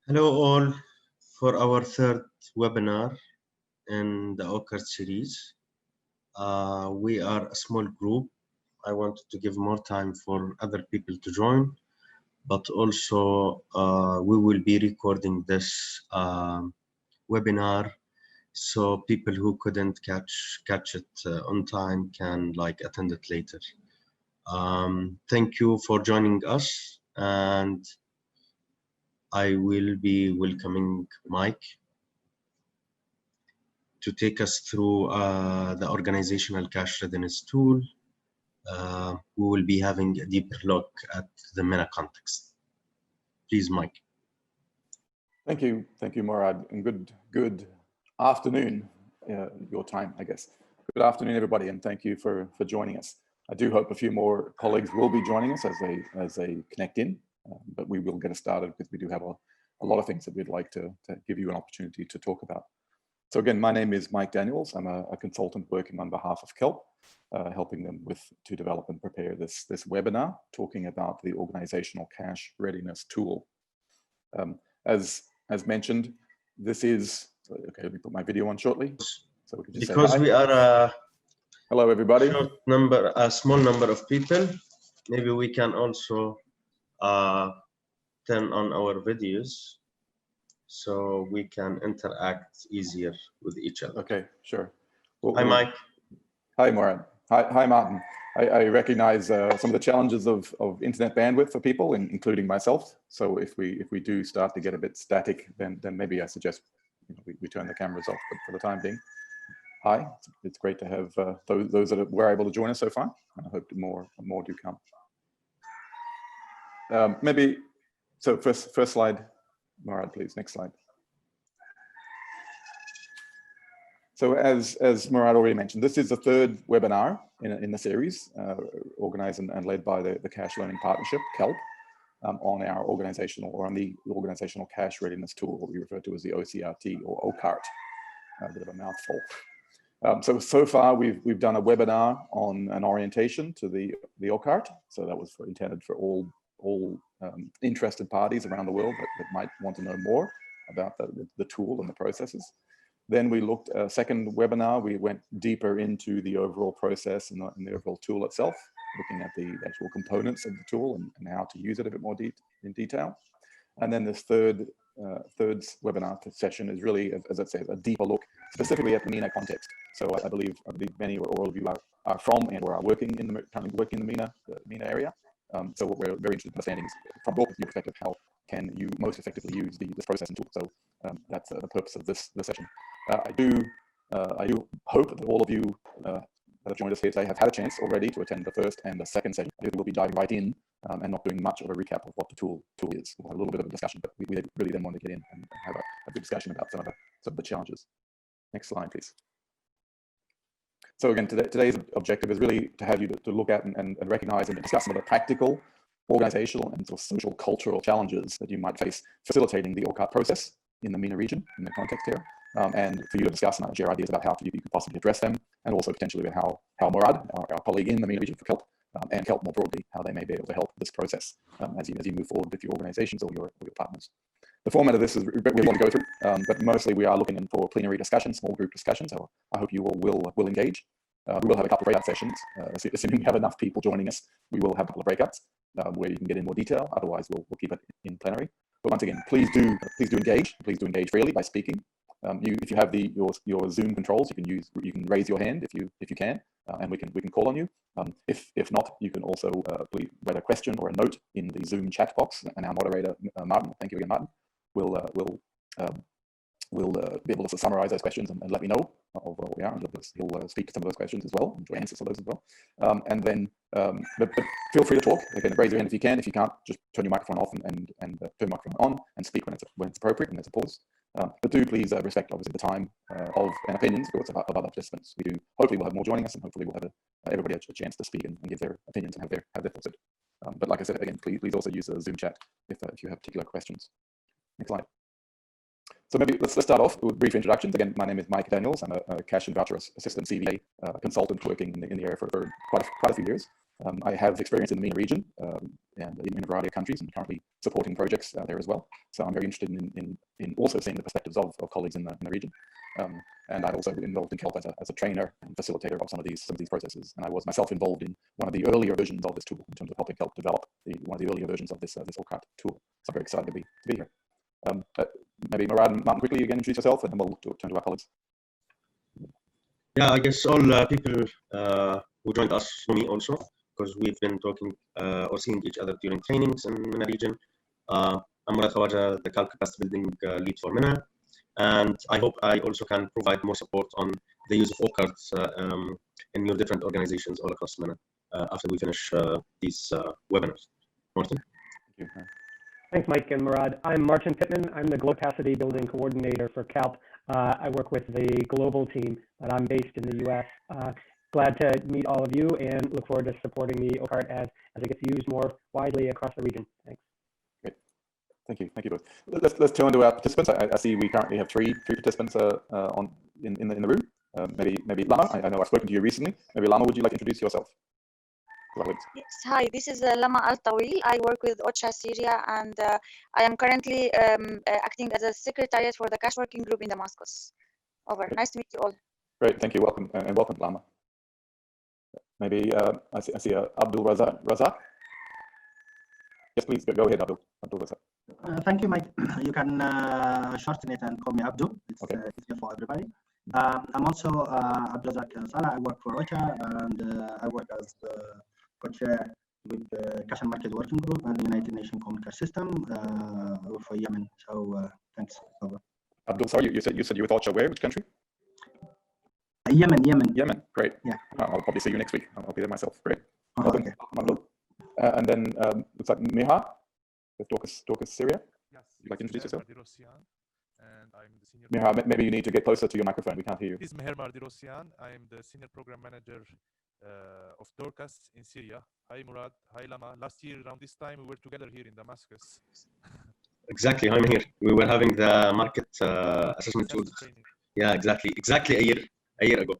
Hello all for our third webinar in the OCRT series. We are a small group. I wanted to give more time for other people to join, but also we will be recording this webinar so people who couldn't catch it on time can attend it later. Thank you for joining us, and I will be welcoming Mike to take us through the organizational cache readiness tool. We will be having a deeper look at the MENA context. Please, Mike. Thank you, Murad, and good afternoon, your time, I guess. Good afternoon, everybody, and thank you for joining us. I do hope a few more colleagues will be joining us as they connect in, but we will get us started because we do have a lot of things that we'd like to give you an opportunity to talk about. So again, my name is Mike Daniels. I'm a consultant working on behalf of KELP, helping them to develop and prepare this webinar, talking about the organizational cache readiness tool. As mentioned, this is, okay, let me put my video on shortly. So we can just because say hi. We are hello, everybody. A small number of people, maybe we can also turn on our videos so we can interact easier with each other. Okay, sure. Hi, Mike. Hi, Murad. Hi, Martin. I recognize some of the challenges of internet bandwidth for people, including myself. So if we do start to get a bit static, then maybe I suggest we turn the cameras off for the time being. Hi, it's great to have those that were able to join us so far. I hope more do come. Maybe, so first slide, Murad, please, next slide. So as Murad already mentioned, this is the third webinar in the series, organized and led by the Cache Learning Partnership, KELP, on our organizational cache readiness tool, what we refer to as the OCRT or OCRT, a bit of a mouthful. So far we've done a webinar on an orientation to the OCRT. So that was intended for all interested parties around the world that might want to know more about the tool and the processes. Then we looked at a second webinar. We went deeper into the overall process and the overall tool itself, looking at the actual components of the tool and how to use it a bit more in detail. And then this third webinar session is really, as I say, a deeper look specifically at the MENA context. So I believe many or all of you are from and or are currently working in the MENA area. So what we're very interested in understanding is, from your perspective, how can you most effectively use this process and tool. So that's the purpose of this session. I do hope that all of you that have joined us here today have had a chance already to attend the first and the second session. We'll be diving right in and not doing much of a recap of what the tool is. We'll have a little bit of a discussion, but we really then want to get in and have a good discussion about some of the challenges. Next slide, please. So again, today's objective is really to have you to look at and recognize and discuss some of the practical, organizational, and sort of social cultural challenges that you might face facilitating the OCRT process in the MENA region, in the context here. And for you to discuss and share ideas about how you could possibly address them, and also potentially with how Murad, our colleague in the MENA region for KELP, and KELP more broadly, how they may be able to help this process as you move forward with your organizations or your partners. The format of this is we want to go through, but mostly we are looking in for plenary discussions, small group discussions. So I hope you all will engage. We will have a couple of breakout sessions. Assuming we have enough people joining us, we will have a couple of breakouts where you can get in more detail. Otherwise, we'll keep it in plenary. But once again, please do engage. Please do engage freely by speaking. If you have your Zoom controls, you can raise your hand if you can, and we can call on you. If not, you can also please write a question or a note in the Zoom chat box, and our moderator Martin, thank you again, Martin, will be able to summarize those questions and let me know of where we are, and he'll speak to some of those questions as well and answer some of those as well. And then, but feel free to talk. Again, raise your hand if you can. If you can't, just turn your microphone off and turn the microphone on and speak when it's appropriate and there's a pause. But do please respect, obviously, the time of and opinions of other participants. Hopefully we'll have more joining us, and hopefully we'll have everybody a chance to speak and give their opinions and have their thoughts. But like I said, again, please also use the Zoom chat if you have particular questions. Next slide. So maybe let's start off with brief introductions. Again, my name is Mike Daniels. I'm a cache and voucher assistant CVA consultant working in the area for quite a few years. I have experience in the MENA region, and in a variety of countries, and currently supporting projects there as well. So I'm very interested in also seeing the perspectives of colleagues in the region. And I'm also involved in KELP as a trainer and facilitator of some of these processes. And I was myself involved in one of the earlier versions of this tool in terms of helping KELP develop one of the earlier versions of this OCRT tool. So I'm very excited to be here. Maybe Murad and Martin, quickly again introduce yourself, and then we'll turn to our colleagues. Yeah, I guess all people who joined us know me also, because we've been talking or seeing each other during trainings in MENA region. I'm Murad Khawaja, the KELP capacity building lead for MENA, and I hope I also can provide more support on the use of OCRT in your different organizations all across MENA after we finish these webinars. Martin? Thank you. Thanks, Mike and Murad. I'm Martin Pittman. I'm the Global Capacity Building Coordinator for KELP. I work with the global team, but I'm based in the US. Glad to meet all of you and look forward to supporting the OCRT as it gets used more widely across the region. Thanks. Great. Thank you both. Let's turn to our participants. I see we currently have three participants in the room. Maybe Lama. I know I've spoken to you recently. Maybe Lama, would you like to introduce yourself? Yes, hi, this is Lama Al-Tawil. I work with OCHA Syria, and I am currently acting as a secretariat for the cash working group in Damascus. Over. Nice to meet you all. Great, thank you. Welcome, and welcome, Lama. Maybe I see Abdul Razak. Yes, please, go ahead, Abdul Razak. Thank you, Mike. You can shorten it and call me Abdul. It's okay. Easier for everybody. I'm also Abdul Razak Salah. I work for OCHA, and I work as co-chair with the Cash and Market Working Group and the United Nations Common Cash System for Yemen. So thanks. Over. Abdul, sorry, you said you were with OCHA where? Which country? Yemen. Yemen, great. Yeah. I'll probably see you next week. I'll be there myself. Great. Okay. Abdul. And then looks like Meha with Dorcas Syria. Yes. Would you like to introduce yourself? And I'm the senior. Meha, maybe you need to get closer to your microphone. We can't hear you. This is Meher Mardirosyan. I am the senior program manager of Dorcas in Syria. Hi Murad. Hi Lama. Last year around this time we were together here in Damascus. Exactly. I'm here. We were having the market assessment tool. Yeah, exactly a year ago.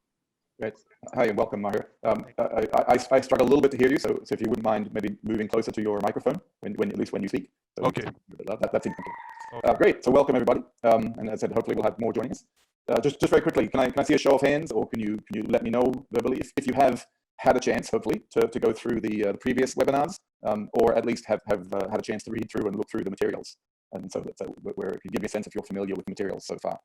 Great. Hi and welcome, Mahir. I struggle a little bit to hear you, so if you wouldn't mind maybe moving closer to your microphone at least when you speak. So okay. That's it. Okay. Great. So welcome everybody. And as I said, hopefully we'll have more joining us. Just very quickly, can I see a show of hands, or can you let me know verbally if you have had a chance, hopefully, to go through the previous webinars, or at least have had a chance to read through and look through the materials, and so where it can give me a sense if you're familiar with the materials so far.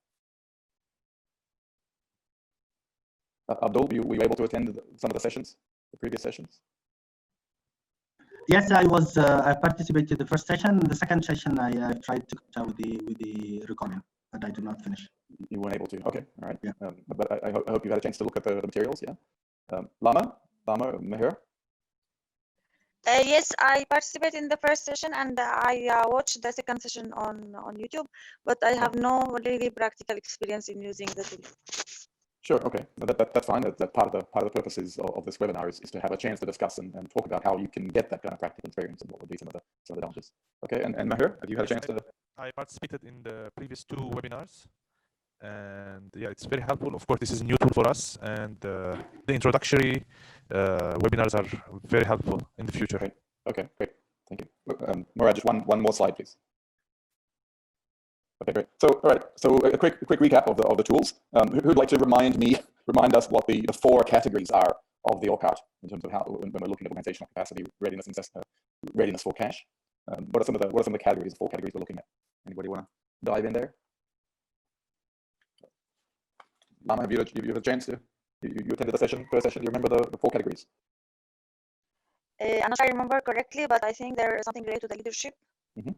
Abdul, were you able to attend some of the sessions, the previous sessions? Yes, I was. I participated in the first session. The second session, I tried to catch up with the recording, but I did not finish. You weren't able to. Okay, all right. Yeah. But I hope you've had a chance to look at the materials. Yeah. Lama, Meher. Yes, I participated in the first session, and I watched the second session on YouTube, but I have no really practical experience in using the tool. Sure. Okay. That's fine. That part of the purposes of this webinar is to have a chance to discuss and talk about how you can get that kind of practical experience and what would be some of the challenges. Okay. And Meher, have you had a chance to? I participated in the previous two webinars, and yeah, it's very helpful. Of course, this is a new tool for us, and the introductory webinars are very helpful in the future. Okay. Great. Thank you. Murad, just one more slide, please. Okay, great. So, all right. So, a quick recap of the tools. Who'd like to remind us what the four categories are of the OCRT in terms of how when we're looking at organizational capacity, readiness, and readiness for cash? What are some of the categories? The four categories we're looking at. Anybody want to dive in there? Lama, have you had a chance to? You attended the first session. Do you remember the four categories? I'm not sure I remember correctly, but I think there is something related to the leadership. Mm-hmm.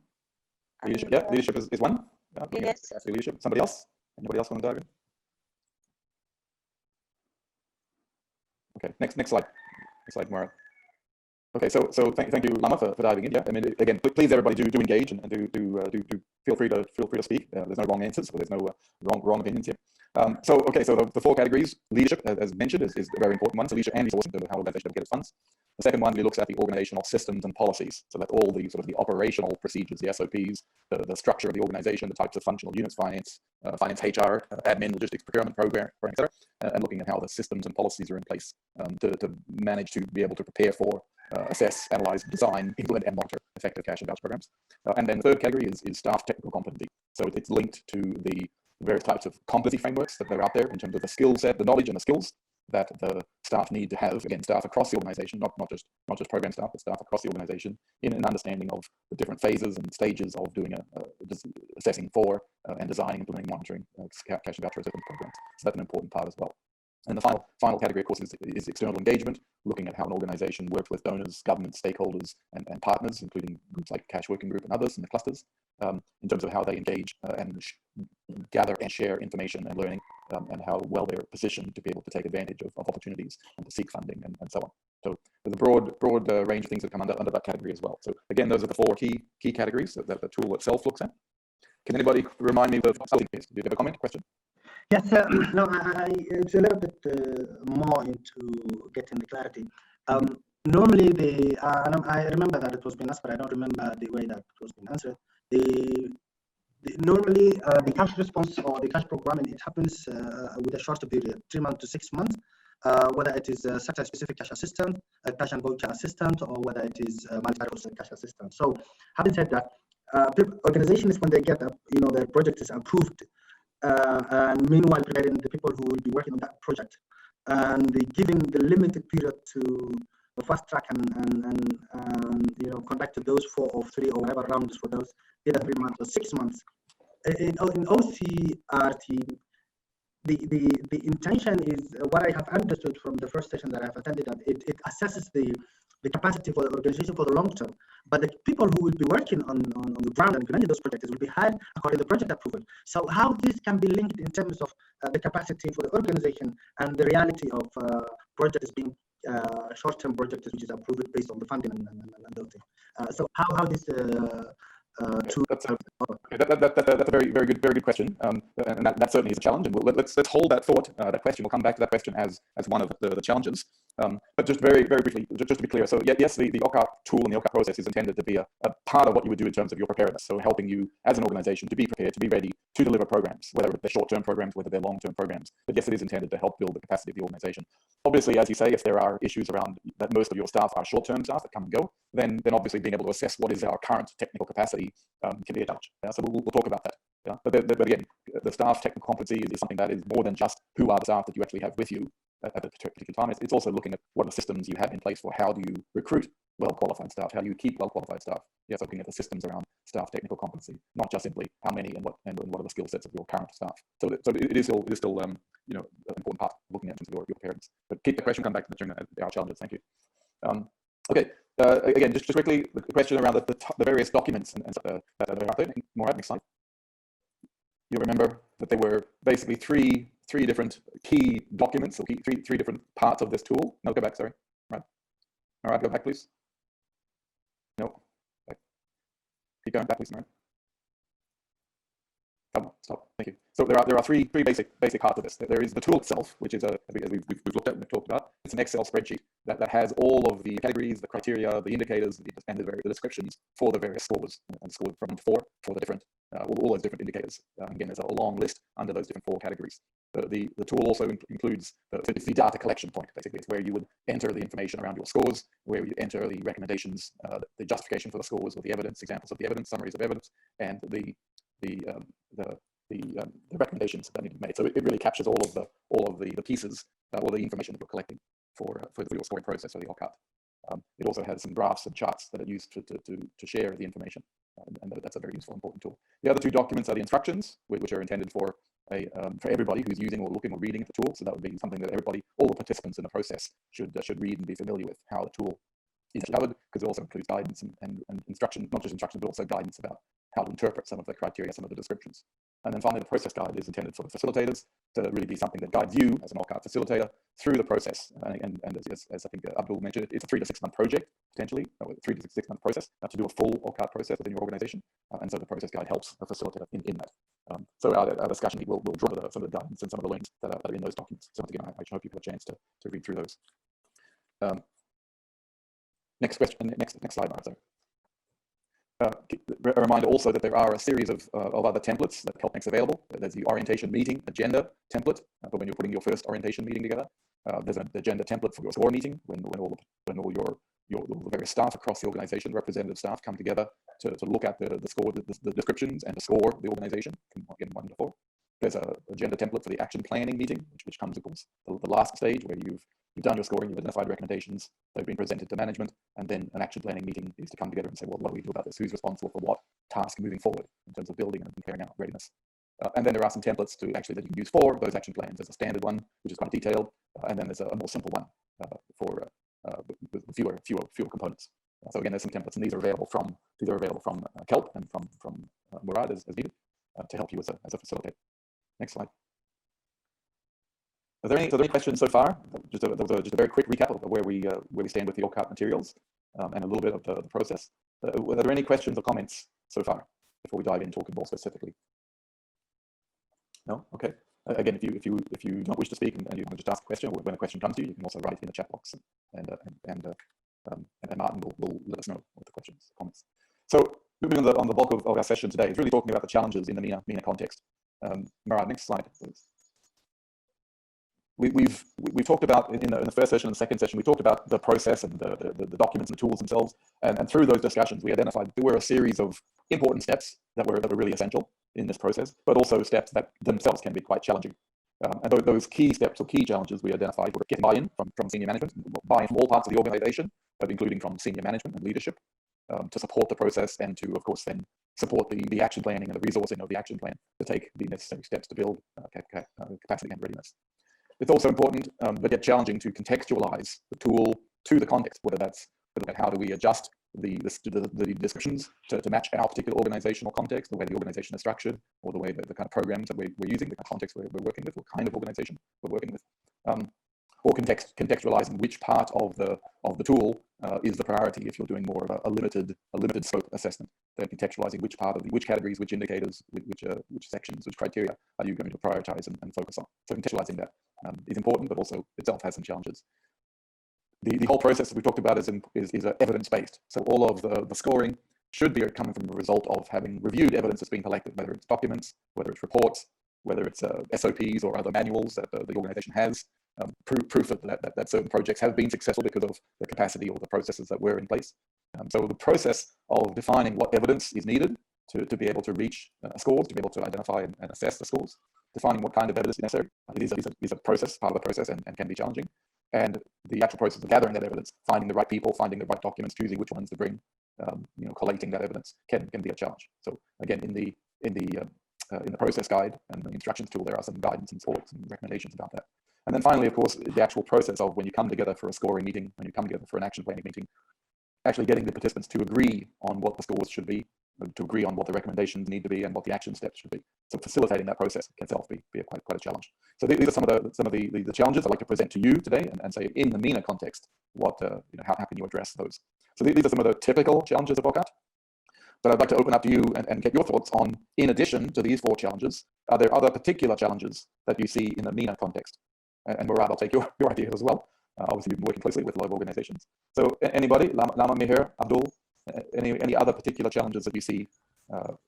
Leadership, yeah. Leadership is one. Yes. Leadership. Somebody else? Anybody else want to dive in? Okay. Next slide. Next slide, Murad. Okay. So thank you, Lama, for diving in. Yeah. I mean, again, please everybody do engage and do feel free to speak. There's no wrong answers, but there's no wrong opinions here. So the four categories: leadership, as mentioned, is a very important one. So leadership and resourcing to how organizations get its funds. The second one really looks at the organizational systems and policies, so that all the sort of the operational procedures, the SOPs, the structure of the organization, the types of functional units, finance, HR, admin, logistics, procurement, program, etc., and looking at how the systems and policies are in place to manage to be able to prepare for assess, analyze, design, implement, and monitor effective cash and voucher programs. And then the third category is staff technical competency. So it's linked to the various types of competency frameworks that are out there in terms of the skill set, the knowledge and the skills that the staff need to have, again, staff across the organization, not just program staff, but staff across the organization, in an understanding of the different phases and stages of doing assessing for and designing, implementing, monitoring cash and voucher recipient programs. So that's an important part as well. And the final category, of course, is external engagement, looking at how an organization works with donors, government, stakeholders, and partners, including groups like Cash Working Group and others in the clusters, in terms of how they engage and gather and share information and learning, and how well they're positioned to be able to take advantage of opportunities and to seek funding and so on. So there's a broad range of things that come under that category as well. So again, those are the four key categories that the tool itself looks at. Can anybody remind me of something? Do you have a comment, question? Yes, no, it's a little bit more into getting the clarity. Normally, and I remember that it was being asked, but I don't remember the way that it was being answered. Normally, the cash response or the cash programming, it happens with a shorter period, 3 months to 6 months, whether it is a sector-specific cash assistant, a cash and voucher assistant, or whether it is a multi-purpose cash assistant. So, having said that, organizations, when they get their project is approved, and meanwhile preparing the people who will be working on that project, and giving the limited period to fast track and conduct those 4 or 3 or whatever rounds for those either 3 months or 6 months. In OCRT, the intention is what I have understood from the first session that I have attended, that it assesses the capacity for the organization for the long term, but the people who will be working on the ground and implementing those projects will be hired according to project approval. So how this can be linked in terms of the capacity for the organization and the reality of projects being short-term projects which is approved based on the funding and those things. So how this that's a very good question, and that certainly is a challenge. And let's hold that thought. That question, we'll come back to that question as one of the challenges. But just very briefly, just to be clear, so yes, the OCRT tool and the OCRT process is intended to be a part of what you would do in terms of your preparedness. So helping you as an organization to be prepared, to be ready to deliver programs, whether they're short-term programs, whether they're long-term programs. But yes, it is intended to help build the capacity of the organization. Obviously, as you say, if there are issues around that most of your staff are short-term staff that come and go, then obviously being able to assess what is our current technical capacity can be a challenge. So we'll talk about that. Yeah? But again, the staff technical competency is something that is more than just who are the staff that you actually have with you at the particular time. It's also looking at what are the systems you have in place for how do you recruit well-qualified staff, how do you keep well-qualified staff. Yes, looking at the systems around staff technical competency, not just simply how many and what are the skill sets of your current staff. So it is still an important part of looking at in terms of your preparedness. But keep the question, come back to during our challenges. Thank you. Okay. Again, just quickly, the question around the various documents and that are out there. Morad, next slide. You remember that there were basically three different key documents, or three different parts of this tool. No, go back, sorry. Right. All right, go back, please. No. Back. Keep going back, please, Morad. Oh, stop. Thank you. So there are three basic parts of this. There is the tool itself, which is as we've looked at and we've talked about. It's an Excel spreadsheet that has all of the categories, the criteria, the indicators, and the descriptions for the various scores, and scored from 4 for the different all those different indicators. Again, there's a long list under those different 4 categories. The tool also includes it's the data collection point. Basically, it's where you would enter the information around your scores, where you enter the recommendations, the justification for the scores, or the evidence, examples of the evidence, summaries of evidence, and the recommendations that need to be made. So it really captures all of the pieces, all the information that you're collecting for your scoring process or the OCRT. It also has some graphs and charts that are used to share the information, and that's a very useful, important tool. The other 2 documents are the instructions, which are intended for everybody who's using or looking or reading the tool. So that would be something that all the participants in the process should read and be familiar with how the tool is covered, because it also includes guidance and instruction, not just instruction, but also guidance about how to interpret some of the criteria, some of the descriptions. And then finally, the process guide is intended for the facilitators to really be something that guides you as an OCRT facilitator through the process. And as I think Abdul mentioned, it's a 3 to 6 month project, potentially, a 3 to 6 month process to do a full OCRT process within your organization. And so the process guide helps a facilitator in that. So our discussion will draw some of the guidance and some of the links that are in those documents. So again, I hope you have a chance to read through those. Next question, next slide, Mark, sorry. A reminder also that there are a series of other templates that CELP makes available. There's the orientation meeting agenda template for when you're putting your first orientation meeting together. There's an agenda template for your score meeting when all the various staff across the organization, representative staff, come together to look at the score, the descriptions, and to score the organization. Again, 1 to 4. There's an agenda template for the action planning meeting, which comes, of course, the last stage where you've done your scoring, you've identified recommendations, they've been presented to management, and then an action planning meeting is to come together and say, well, what do we do about this? Who's responsible for what task moving forward in terms of building and carrying out readiness? And then there are some templates that you can use for those action plans. There's a standard one, which is quite detailed, and then there's a more simple one with fewer components. So again, there's some templates, and these are available from KELP and from Murad as needed to help you as a facilitator. Next slide. Are there any questions so far? Just a very quick recap of where we stand with the OCRT materials and a little bit of the process. Are there any questions or comments so far before we dive in talking more specifically? No? Okay. Again, if you don't wish to speak and you want to just ask a question, or when a question comes to you, you can also write it in the chat box, and Martin will let us know what the questions, comments. So moving on the bulk of our session today is really talking about the challenges in the MENA context. Murad, next slide, please. We've talked about in the first session and the second session, we talked about the process and the documents and the tools themselves, and through those discussions, we identified there were a series of important steps that were really essential in this process, but also steps that themselves can be quite challenging. And those key steps or key challenges we identified were getting buy-in from senior management, buy-in from all parts of the organization, including from senior management and leadership, to support the process and to, of course, then support the action planning and the resourcing of the action plan to take the necessary steps to build capacity and readiness. It's also important, but yet challenging, to contextualize the tool to the context, whether that's how do we adjust the descriptions to match our particular organizational context, the way the organization is structured, or the way the kind of programs that we're using, the kind of context we're working with, what kind of organization we're working with, or contextualizing which part of the tool is the priority if you're doing more of a limited scope assessment. Then contextualizing which categories, which indicators, which sections, which criteria are you going to prioritize and focus on. So contextualizing that is important, but also itself has some challenges. The whole process that we talked about is evidence-based. So all of the scoring should be coming from a result of having reviewed evidence that's being collected, whether it's documents, whether it's reports, whether it's SOPs or other manuals that the organization has, proof that certain projects have been successful because of the capacity or the processes that were in place. So the process of defining what evidence is needed to be able to reach scores, to be able to identify and assess the scores, defining what kind of evidence is necessary, is a process, part of the process, and can be challenging. And the actual process of gathering that evidence, finding the right people, finding the right documents, choosing which ones to bring, collating that evidence can be a challenge. So again, in the process guide and the instructions tool, there are some guidance and thoughts and recommendations about that. And then finally, of course, the actual process of when you come together for a scoring meeting, when you come together for an action planning meeting, actually getting the participants to agree on what the scores should be, to agree on what the recommendations need to be and what the action steps should be. So facilitating that process can itself be quite a challenge. So these are some of the challenges I'd like to present to you today and say in the MENA context, how can you address those? So these are some of the typical challenges of OCRT. But I'd like to open up to you and get your thoughts on, in addition to these 4 challenges, are there other particular challenges that you see in the MENA context? And Murad, I'll take your ideas as well. Obviously, you've been working closely with a lot of organizations. So anybody, Lama, Mihir, Abdul, any other particular challenges that you see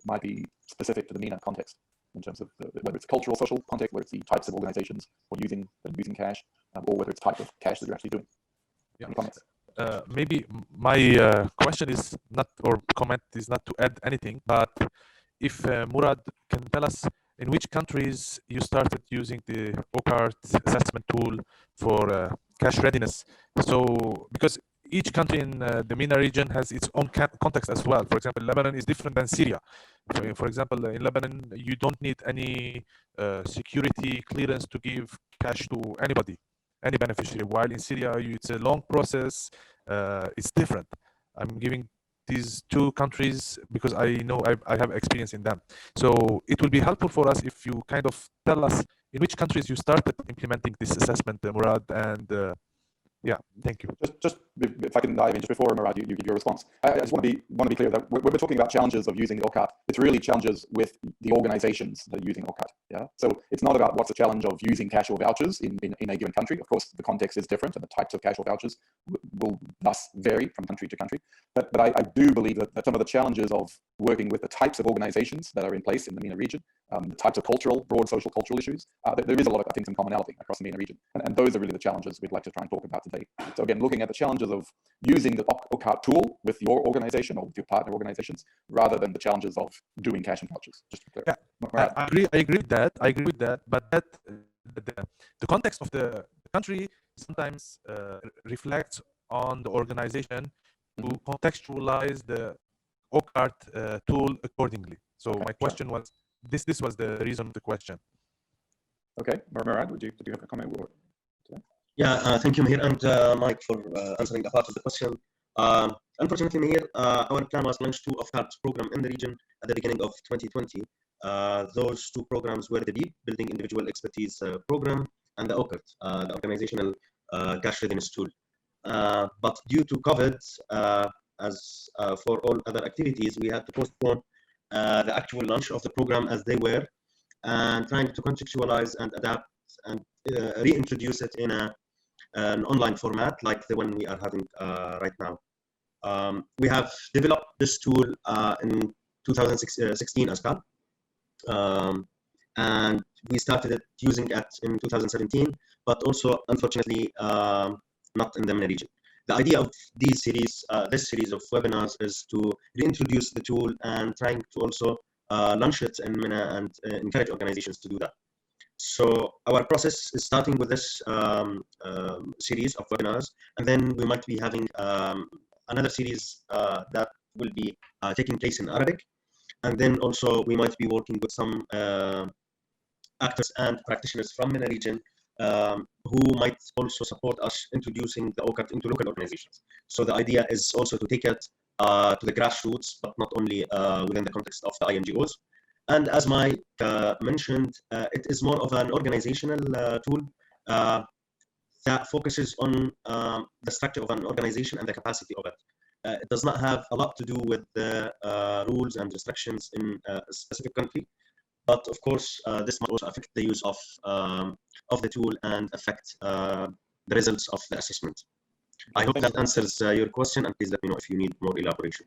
might be specific to the MENA context in terms of whether it's cultural, social context, whether it's the types of organizations or using cash, or whether it's type of cash that you're actually doing. Yeah. Any comments? Maybe my question is not, or comment is not to add anything, but if Murad can tell us in which countries you started using the OCRT assessment tool for cash readiness. So because each country in the MENA region has its own context as well. For example, Lebanon is different than Syria. For example, in Lebanon, you don't need any security clearance to give cash to anybody, any beneficiary, while in Syria, it's a long process. It's different. I'm giving these 2 countries because I know I have experience in them. So it will be helpful for us if you kind of tell us in which countries you started implementing this assessment, Murad, and yeah, thank you. Just if I can dive in just before, Murad, you give your response. I just want to be clear that when we're talking about challenges of using the OCRT, it's really challenges with the organizations that are using OCRT. Yeah. So it's not about what's the challenge of using cash or vouchers in a given country. Of course, the context is different, and the types of cash or vouchers will thus vary from country to country. But I do believe that some of the challenges of working with the types of organizations that are in place in the MENA region, the types of broad social cultural issues. There is a lot of, I think, some commonality across the MENA region. And those are really the challenges we'd like to try and talk about today. So again, looking at the challenges of using the OCRT tool with your organization or with your partner organizations, rather than the challenges of doing cash and vouchers, just to be clear. Yeah, I agree with that. I agree with that. But that the context of the country sometimes reflects on the organization to contextualize the OCRT tool accordingly. So my question was, this was the reason of the question. Okay, Murad, did you have a comment? Yeah, thank you, Mahir and Mike, for answering a part of the question. Unfortunately, Mahir, our plan was to launch 2 OCRT program in the region at the beginning of 2020. Those 2 programs were the BEAP, Building Individual Expertise program, and the OCRT, the Organizational Cash Readiness tool. But due to COVID, as for all other activities, we had to postpone the actual launch of the program as they were, and trying to contextualize and adapt and reintroduce it in an online format like the one we are having right now. We have developed this tool in 2016 as well, and we started using it in 2017, but also, unfortunately, not in the MENA region. The idea of these series, this series of webinars, is to reintroduce the tool and trying to also launch it in MENA and encourage organizations to do that. So our process is starting with this series of webinars, and then we might be having another series that will be taking place in Arabic, and then also we might be working with some actors and practitioners from MENA region who might also support us introducing the OCRT into local organizations. So the idea is also to take it to the grassroots, but not only within the context of the INGOs. And as Mike mentioned, it is more of an organizational tool that focuses on the structure of an organization and the capacity of it. It does not have a lot to do with the rules and restrictions in a specific country. But of course, this might also affect the use of the tool and affect the results of the assessment. I hope that answers your question, and please let me know if you need more elaboration.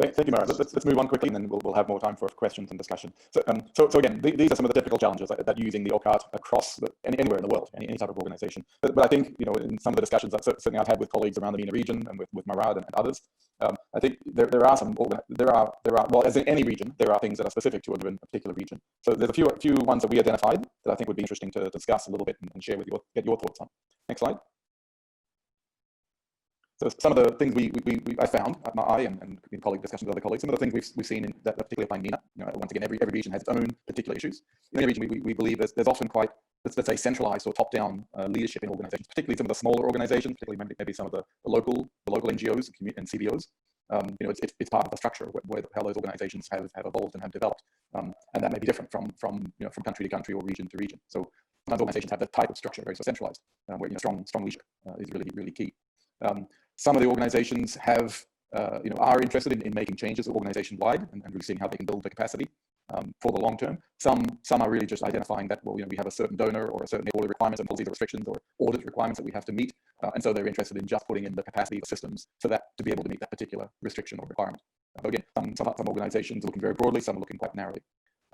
Thank you, Murad. Let's move on quickly, and then we'll have more time for questions and discussion. So again, these are some of the typical challenges that using the OCRT across anywhere in the world, any type of organization. But I think, in some of the discussions that certainly I've had with colleagues around the MENA region and with Murad and others, I think there are well, as in any region, there are things that are specific to a particular region. So there's a few ones that we identified that I think would be interesting to discuss a little bit and share with you, get your thoughts on. Next slide. So some of the things I found, I and in colleague discussions with other colleagues, some of the things we've seen in that particularly apply MENA. Once again, every region has its own particular issues. In every region, we believe there's often quite, let's say, centralized or top-down leadership in organizations, particularly some of the smaller organizations, particularly maybe some of the local NGOs and CBOs. It's part of the structure where how those organizations have evolved and have developed, and that may be different from country to country or region to region. So sometimes organizations have that type of structure, very centralized, where strong leadership is really key. Some of the organizations are interested in making changes organization-wide and really seeing how they can build the capacity for the long term. Some are really just identifying that, we have a certain donor or a certain audit requirements and policies or restrictions or audit requirements that we have to meet. And so they're interested in just putting in the capacity of systems for that to be able to meet that particular restriction or requirement. But again, some organizations are looking very broadly, some are looking quite narrowly.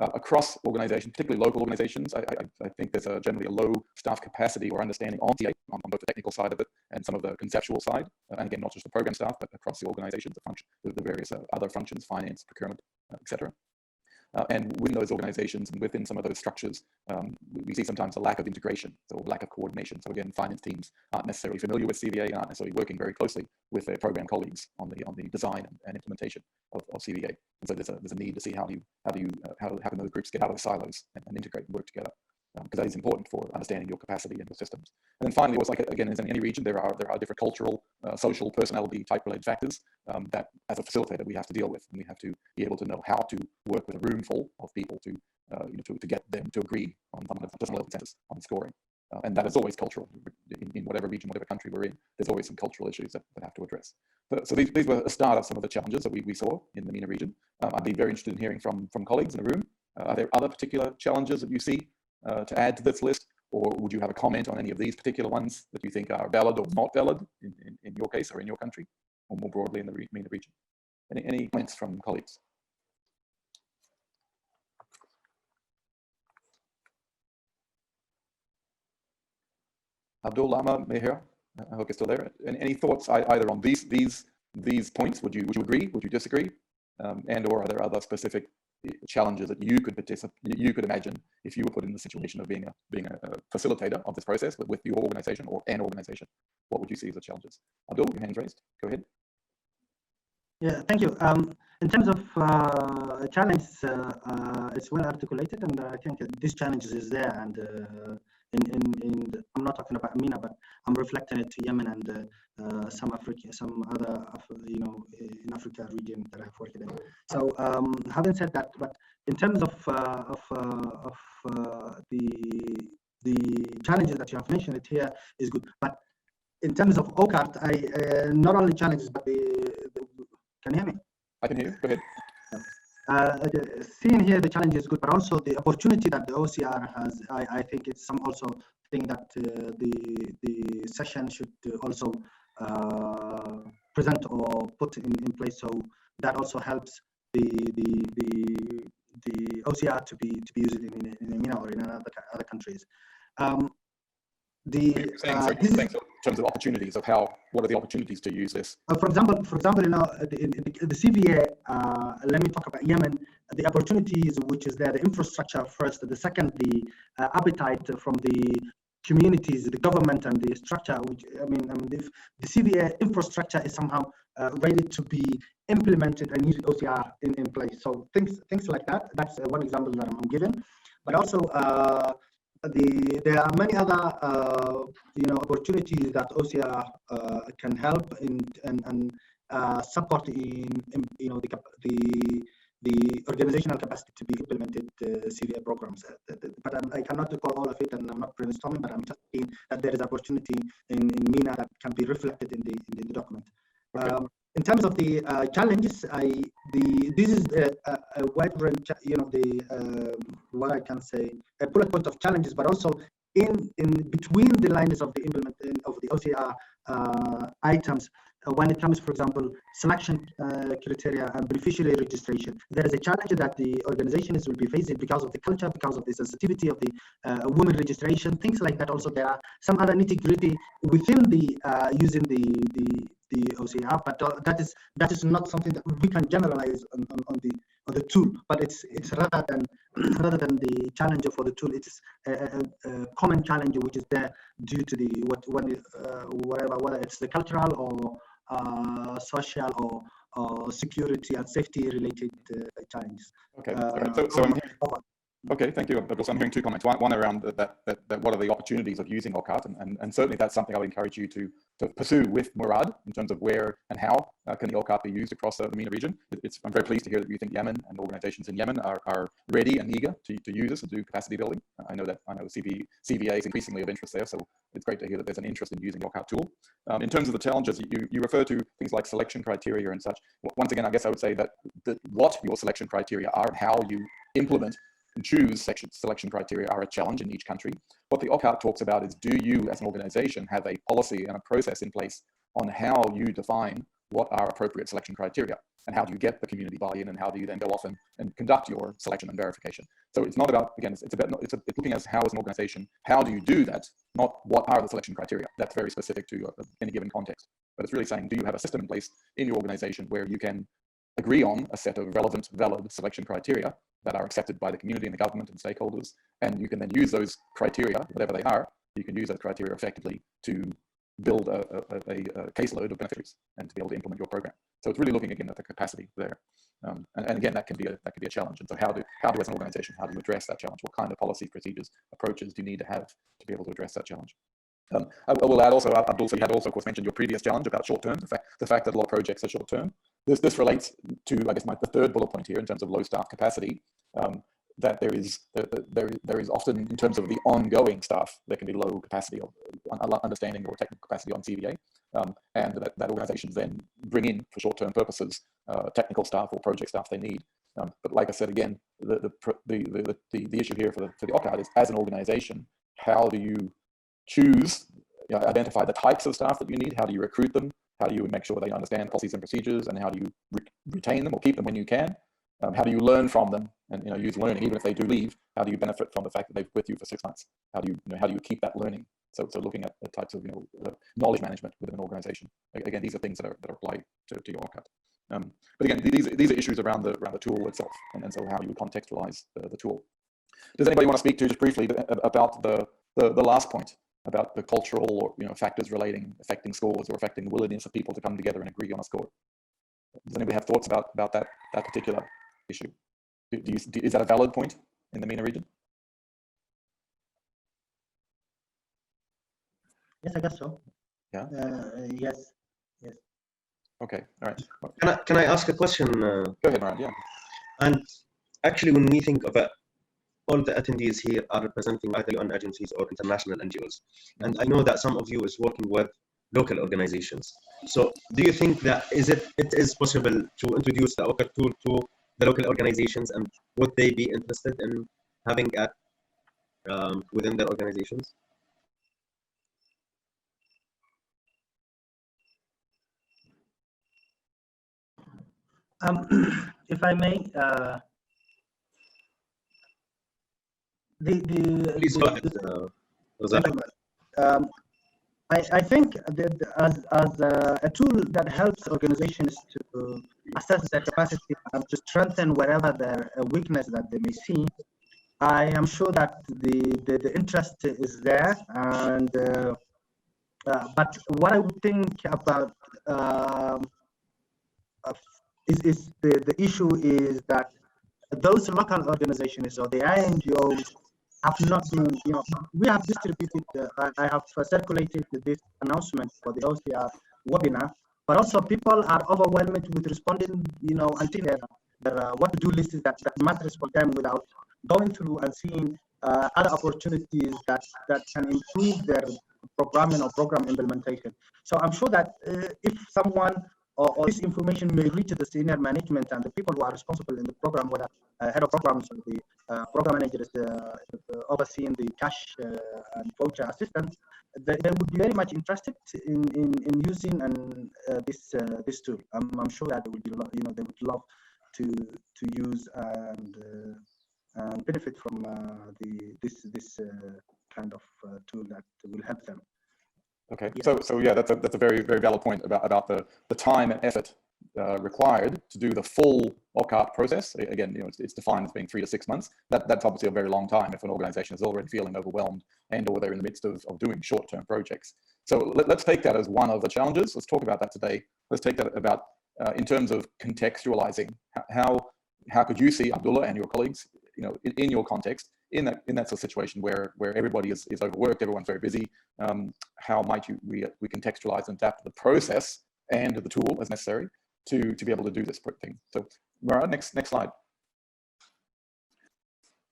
Across organizations, particularly local organizations, I think there's generally a low staff capacity or understanding on TA, on both the technical side of it and some of the conceptual side. And again, not just the program staff, but across the organizations, the various other functions, finance, procurement, etc. And within those organizations and within some of those structures, we see sometimes a lack of integration or lack of coordination. So again, finance teams aren't necessarily familiar with CVA and aren't necessarily working very closely with their program colleagues on the design and implementation of CVA. And so there's a need to see how can those groups get out of the silos and integrate and work together. Because that is important for understanding your capacity and your systems. And then finally, it's like, again, as in any region, there are different cultural, social, personality type related factors that as a facilitator we have to deal with, and we have to be able to know how to work with a room full of people to get them to agree on some level of consensus on scoring. And that is always cultural in whatever region, whatever country we're in. There's always some cultural issues that have to address. So these were a start of some of the challenges that we saw in the MENA region. I'd be very interested in hearing from colleagues in the room. Are there other particular challenges that you see to add to this list, or would you have a comment on any of these particular ones that you think are valid or not valid in your case or in your country, or more broadly in the MENA region? Any comments from colleagues? Abdul, Lama, Meher, I hope you're still there. Any thoughts either on these points? Would you agree? Would you disagree? And/or are there other specific challenges that you could imagine if you were put in the situation of being a facilitator of this process with your organization or an organization? What would you see as the challenges? Abdul, your hand's raised. Go ahead. Yeah, thank you. In terms of challenges, it's well articulated, and I think this challenge is there. And I'm not talking about MENA, but I'm reflecting it to Yemen and some other, in Africa region that I've worked in. So having said that, but in terms of the challenges that you have mentioned, it here is good. But in terms of OCRT, not only challenges, but can you hear me? I can hear you. Go ahead. Seeing here the challenge is good, but also the opportunity that the OCR has. I think it's some also thing that the session should also present or put in place. So that also helps the OCR to be used in MENA or in other countries. In terms of opportunities of what are the opportunities to use this? For example, the CVA. Let me talk about Yemen. The opportunities which is there, the infrastructure first. The second, the appetite from the communities, the government, and the structure. Which if the CVA infrastructure is somehow ready to be implemented and using OCR in place. So things like that. That's one example that I'm giving. But also. There are many other opportunities that OCR can help and support in the organizational capacity to be implemented CVA programs. But I cannot recall all of it, and I'm not brainstorming. But I'm just saying that there is opportunity in MENA that can be reflected in the document. Okay. In terms of the challenges, this is a wide range, what I can say, a bullet point of challenges, but also in between the lines of the implementation of the OCR items, when it comes, for example, selection criteria and beneficiary registration, there is a challenge that the organizations will be facing because of the culture, because of the sensitivity of the women registration, things like that. Also, there are some other nitty-gritty within the using the OCR, but that is not something that we can generalize on the tool. But it's rather than the challenge for the tool, it's a common challenge which is there due to whether it's the cultural or social or security and safety related challenges. Okay. So I'm hearing. Okay, thank you. So I'm hearing two comments. One around that what are the opportunities of using OCRT, and certainly that's something I would encourage you to pursue with Murad in terms of where and how can the OCRT be used across the MENA region. I'm very pleased to hear that you think Yemen and organizations in Yemen are ready and eager to use this and do capacity building. I know CVA is increasingly of interest there, so it's great to hear that there's an interest in using the OCRT tool. In terms of the challenges, you refer to things like selection criteria and such. Once again, I guess I would say that what your selection criteria are and how you implement and choose selection criteria are a challenge in each country. What the OCRT talks about is, do you as an organization have a policy and a process in place on how you define what are appropriate selection criteria, and how do you get the community buy-in, and how do you then go off and conduct your selection and verification? So it's not about, again, it's looking at how as an organization, how do you do that, not what are the selection criteria. That's very specific to any given context. But it's really saying, do you have a system in place in your organization where you can agree on a set of relevant, valid selection criteria that are accepted by the community and the government and stakeholders, and you can then use those criteria, whatever they are, you can use those criteria effectively to build a caseload of beneficiaries and to be able to implement your program. So it's really looking again at the capacity there, and again that can be a challenge. And so how do as an organization, how do you address that challenge? What kind of policies, procedures, approaches do you need to have to be able to address that challenge? I will add also, Abdul, so you had also of course mentioned your previous challenge about short term, the fact that a lot of projects are short term. This relates to, I guess, the third bullet point here in terms of low staff capacity, that there is often, in terms of the ongoing staff, there can be low capacity of understanding or technical capacity on CVA, and that organizations then bring in for short-term purposes technical staff or project staff they need. But like I said again, the issue here for the OCRT is, as an organization, how do you choose, identify the types of staff that you need? How do you recruit them? How do you make sure they understand policies and procedures? And how do you retain them or keep them when you can? How do you learn from them and use learning, even if they do leave? How do you benefit from the fact that they've with you for 6 months? How do you keep that learning So looking at the types of knowledge management within an organization. Again, these are things that apply to your OCRT. But again, these are issues around the tool itself, and so how you would contextualize the tool. Does anybody want to speak to just briefly about the last point about the cultural or factors affecting scores or affecting the willingness of people to come together and agree on a score? Does anybody have thoughts about that particular issue? Is that a valid point in the MENA region? Yes, I guess so. Yeah. Yes. Okay. All right. Can I ask a question? Go ahead, Murad. Yeah. And actually, when we think of it, all the attendees here are representing either UN agencies or international NGOs. And I know that some of you is working with local organizations. So do you think that it is possible to introduce the OCRT tool to the local organizations, and would they be interested in having it within their organizations? If I may, Please go ahead, Razak. I think that as a tool that helps organizations to assess their capacity and to strengthen wherever their weakness that they may see, I am sure that the interest is there. And but what I would think about is the issue is that those local organizations or the NGOs have not been, we have distributed, I have circulated this announcement for the OCR webinar, but also people are overwhelmed with responding, until their what to do list is that matters for them without going through and seeing other opportunities that can improve their programming or program implementation. So I'm sure that if someone or this information may reach the senior management and the people who are responsible in the program, whether head of programs or the program managers overseeing the cash and voucher assistance, they would be very much interested in using this tool. I'm sure that they would be, they would love to use and benefit from this kind of tool that will help them. Okay, so yeah, that's a very, very valid point about the time and effort required to do the full OCRT process. Again, it's defined as being 3 to 6 months. That's obviously a very long time if an organization is already feeling overwhelmed or they're in the midst of doing short-term projects. So let's take that as one of the challenges. Let's talk about that today. Let's take that about in terms of contextualizing. How could you see, Abdullah and your colleagues, in your context, in that sort of situation where everybody is overworked, everyone's very busy, how might we contextualize and adapt the process and the tool as necessary to be able to do this thing? So Murad, next slide.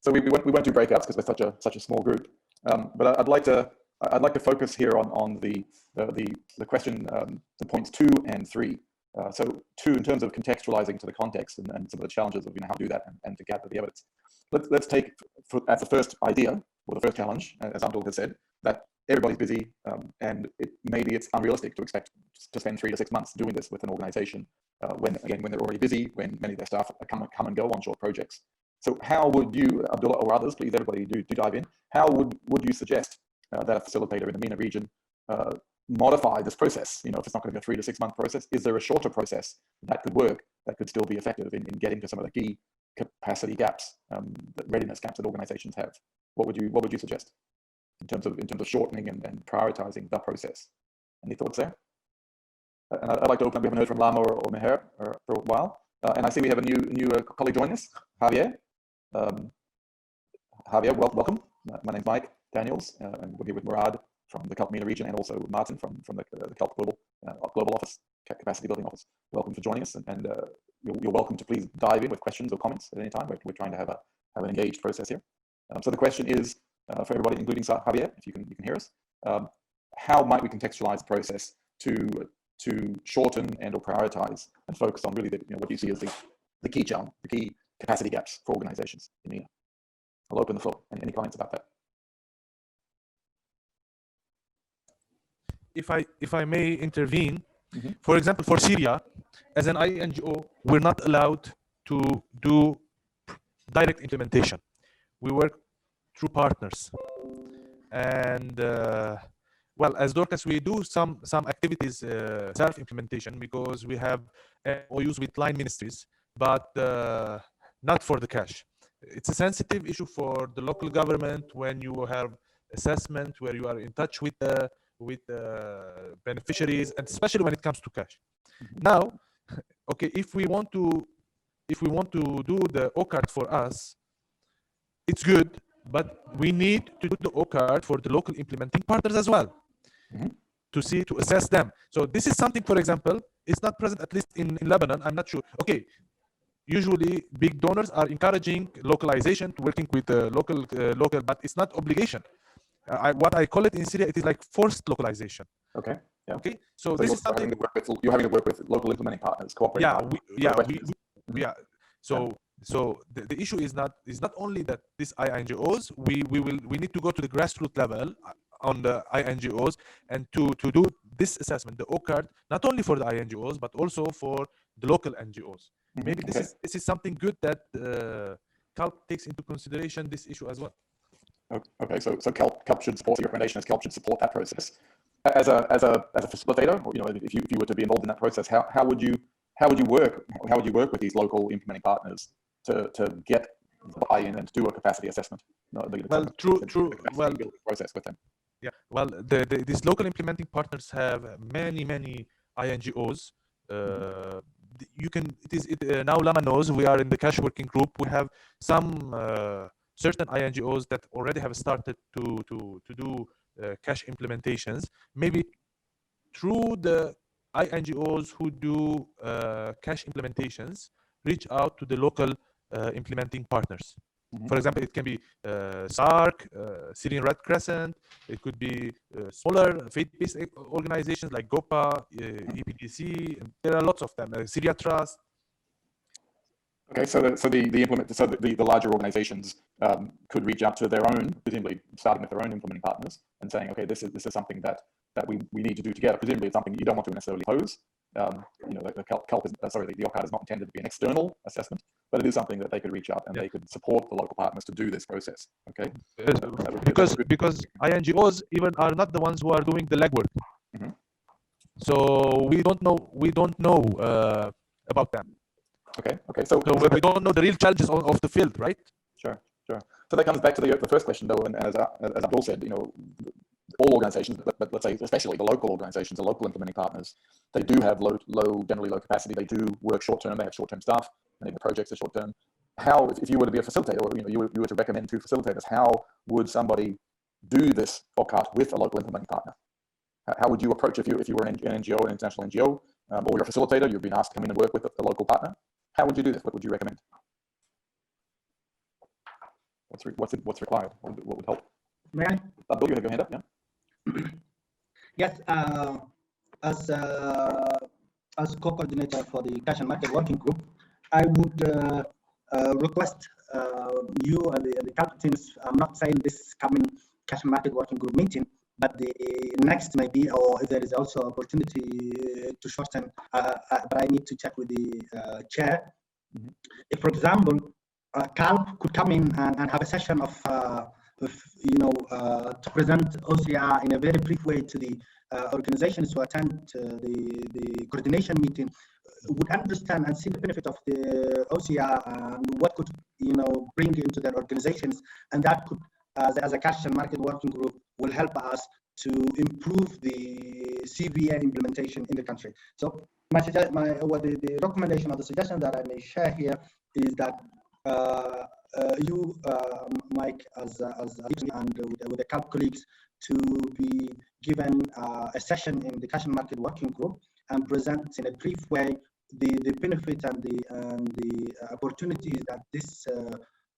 So we won't do breakouts because we're such a small group, but I'd like to focus here on the question, the points 2 and 3. So 2 in terms of contextualizing to the context and some of the challenges of how to do that and to gather the evidence. Let's take as the first idea or the first challenge, as Abdul has said, that everybody's busy and maybe it's unrealistic to expect to spend 3 to 6 months doing this with an organization when they're already busy, when many of their staff come and go on short projects. So how would you, Abdullah or others, please everybody do dive in, how would you suggest that a facilitator in the MENA region modify this process? If it's not going to be a 3 to 6 month process, is there a shorter process that could work, that could still be effective in getting to some of the key capacity gaps, the readiness gaps that organizations have? What would you suggest in terms of shortening and prioritizing the process? Any thoughts there? And I'd like to open up. We haven't heard from Lama or Meher for a while, and I see we have a new colleague joining us, Javier. Javier, welcome. My name's Mike Daniels, and we're here with Murad from the CALP MENA region, and also Martin from the CALP Global Office, Capacity Building Office. Welcome for joining us, and you're welcome to please dive in with questions or comments at any time. We're trying to have an engaged process here. So the question is for everybody, including Javier, if you can hear us, how might we contextualize the process to shorten and or prioritize and focus on really what you see as the key challenge, the key capacity gaps for organizations in MENA? I'll open the floor. Any comments about that? If I may intervene, for example, for Syria, as an INGO, we're not allowed to do direct implementation. We work through partners. And well, as Dorcas, we do some activities self-implementation because we have MOUs with line ministries, but not for the cash. It's a sensitive issue for the local government when you have assessment where you are in touch with beneficiaries, and especially when it comes to cash. Now, okay, if we want to do the OCRT for us, it's good, but we need to do the OCRT for the local implementing partners as well, to assess them. So this is something, for example, it's not present, at least in Lebanon. I'm not sure. Okay, usually big donors are encouraging localization, to working with local, but it's not obligation. What I call it in Syria, it is like forced localization. Okay. Yeah. Okay. So this is something you're having to work with local implementing partners, cooperating partners. So the issue is not only that these INGOs, we need to go to the grassroots level on the INGOs and to do this assessment, the OCRT, not only for the INGOs but also for the local NGOs. Maybe this is something good that CALP takes into consideration this issue as well. Okay, so CALP should support, your recommendation is CALP should support that process. As a facilitator, or, if you were to be involved in that process, how would you work with these local implementing partners to get buy-in and to do a capacity assessment? True. Well, process with them. Yeah. Well, these local implementing partners have many INGOs. Now Lama knows we are in the cash working group. We have some certain INGOs that already have started to do cash implementations. Maybe through the INGOs who do cash implementations, reach out to the local implementing partners. For example, it can be SARC, Syrian Red Crescent. It could be smaller faith-based organizations like GOPA, EPDC. There are lots of them. Syria Trust. Okay, so the larger organizations could reach out to their own, presumably starting with their own implementing partners and saying, okay, this is something that we need to do together. Presumably, it's something you don't want to necessarily pose. The OCRT is not intended to be an external assessment, but it is something that they could reach out and they could support the local partners to do this process. Okay, because INGOs even are not the ones who are doing the legwork, so we don't know about them. Okay. So we don't know the real challenges of the field, right? Sure. So that comes back to the first question, though, and as Abdul said, all organizations, but let's say especially the local organizations, the local implementing partners, they do have generally low capacity. They do work short term. They have short term staff. Many of the projects are short term. How, if you were to be a facilitator, or you were to recommend two facilitators, how would somebody do this OCRT with a local implementing partner? How would you approach if you were an NGO, an international NGO, or you're a facilitator, you've been asked to come in and work with a local partner? How would you do this? What would you recommend? What's required? What would help? May I? Abdul, you have your hand up, yeah? Yes, as co-coordinator for the Cash and Market Working Group, I would request you and the CALP teams. I'm not saying this coming Cash and Market Working Group meeting, but the next maybe, or if there is also opportunity to shorten, but I need to check with the chair. If, for example, CALP could come in and have a session of to present OCR in a very brief way to the organizations who attend the coordination meeting, would understand and see the benefit of the OCR and what could bring into their organizations, and that could, as a cash and market working group, will help us to improve the CVA implementation in the country. So the recommendation or the suggestion that I may share here is that you, Mike, as and with the CALP colleagues, to be given a session in the cash and market working group and present in a brief way the benefits and the opportunities that this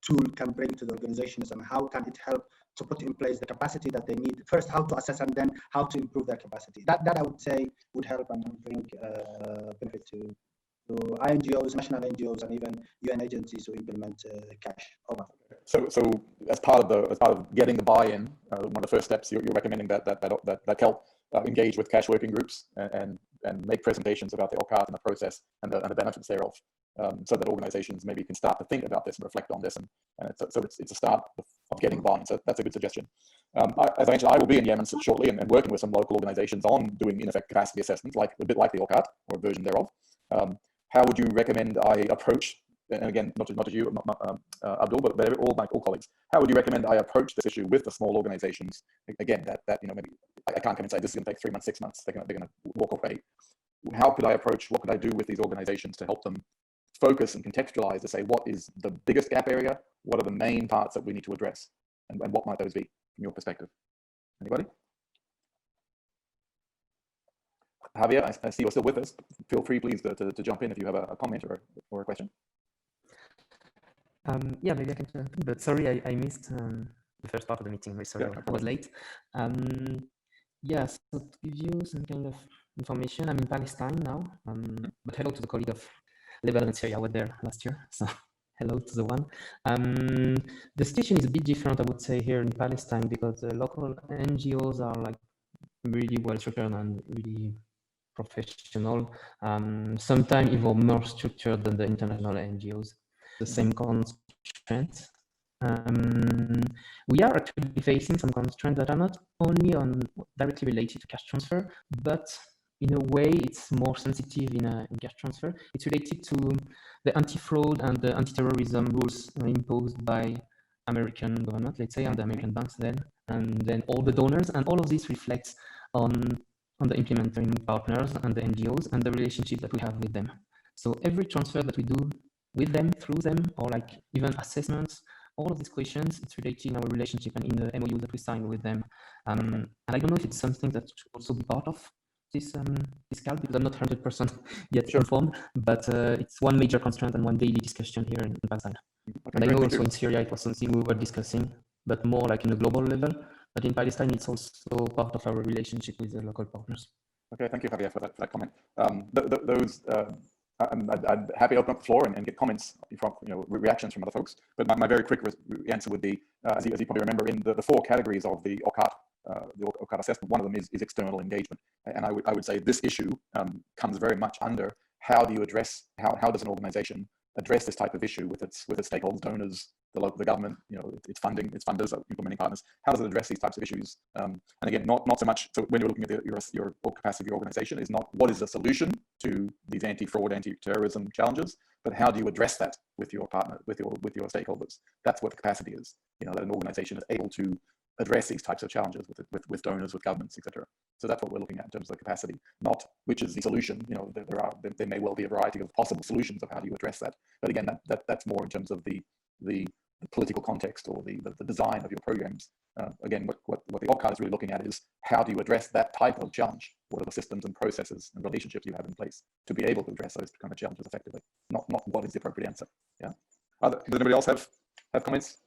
tool can bring to the organizations, and how can it help to put in place the capacity that they need. First, how to assess, and then how to improve their capacity. That I would say would help and bring benefit to INGOs, national NGOs, and even UN agencies who implement cash. Over. So as part of getting the buy-in, one of the first steps you're recommending that CALP engage with cash working groups and make presentations about the OCRT and the process and the benefits thereof, so that organizations maybe can start to think about this and reflect on this, and so it's a start of getting buy-in. So that's a good suggestion. As I mentioned, I will be in Yemen shortly and working with some local organizations on doing, in effect, capacity assessments, like a bit like the OCRT or a version thereof. How would you recommend I approach, and again, not just you, Abdul, but all colleagues, how would you recommend I approach this issue with the small organizations? Again, that maybe I can't come and say this is going to take 3 months, 6 months. They're going to walk away. How could I approach? What could I do with these organizations to help them focus and contextualize to say what is the biggest gap area? What are the main parts that we need to address, and what might those be from your perspective? Anybody? Javier, I see you're still with us. Feel free, please, to jump in if you have a comment or a question. Yeah, maybe I can jump in, but sorry, I missed the first part of the meeting. Sorry, Yeah, I was late. Yeah, so to give you some kind of information, I'm in Palestine now, but hello to the colleague of Lebanon and Syria. I was there last year, so hello to the one. The situation is a bit different, I would say, here in Palestine, because the local NGOs are like really well structured and really professional, sometimes even more structured than the international NGOs. The same constraints. We are actually facing some constraints that are not only directly related to cash transfer, but in a way it's more sensitive in cash transfer. It's related to the anti-fraud and the anti-terrorism rules imposed by American government, let's say, and the American banks and then all the donors, and all of this reflects on the implementing partners and the NGOs and the relationship that we have with them. So every transfer that we do with them, through them, or like even assessments, all of these questions, it's related in our relationship and in the MOU that we sign with them. And I don't know if it's something that should also be part of this CALP, because I'm not 100% yet informed, but it's one major constraint and one daily discussion here in Palestine. Okay, and I know also in Syria it was something we were discussing, but more like in a global level. But in Palestine, it's also part of our relationship with the local partners. Okay, thank you, Javier, for that comment. I'd happy to open up the floor and get comments from reactions from other folks. But my very quick answer would be, as you probably remember, in the 4 categories of the OCRT assessment, one of them is external engagement, and I would say this issue comes very much under how do you address how does an organization address this type of issue with its stakeholders, donors, the government, its funding, its funders, implementing partners. How does it address these types of issues? And again, not so much. So when you're looking at your capacity of your organization, is not what is the solution to these anti-fraud, anti-terrorism challenges, but how do you address that with your partner, with your stakeholders? That's what the capacity is. That an organization is able to address these types of challenges with donors, with governments, etc. So that's what we're looking at in terms of the capacity, not which is the solution. There may well be a variety of possible solutions of how do you address that. But again, that's more in terms of the political context or the design of your programs. Again, what the OCRT is really looking at is how do you address that type of challenge? What are the systems and processes and relationships you have in place to be able to address those kind of challenges effectively? Not what is the appropriate answer. Yeah. Does anybody else have comments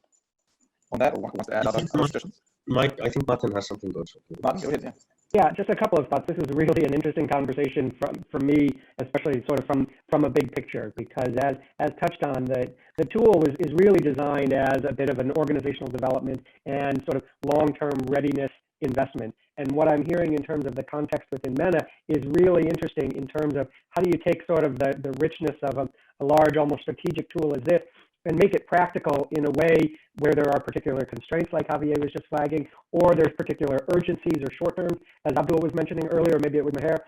on that, or wants to add other suggestions? Mike, I think Martin has something to also. Martin, go ahead. Yeah. Yeah, just a couple of thoughts. This is really an interesting conversation for me, especially sort of from a big picture, because as touched on, the tool is really designed as a bit of an organizational development and sort of long-term readiness investment. And what I'm hearing in terms of the context within MENA is really interesting in terms of how do you take sort of the richness of a large, almost strategic tool as this and make it practical in a way where there are particular constraints, like Javier was just flagging, or there's particular urgencies or short terms, as Abdul was mentioning earlier, maybe it was Maher,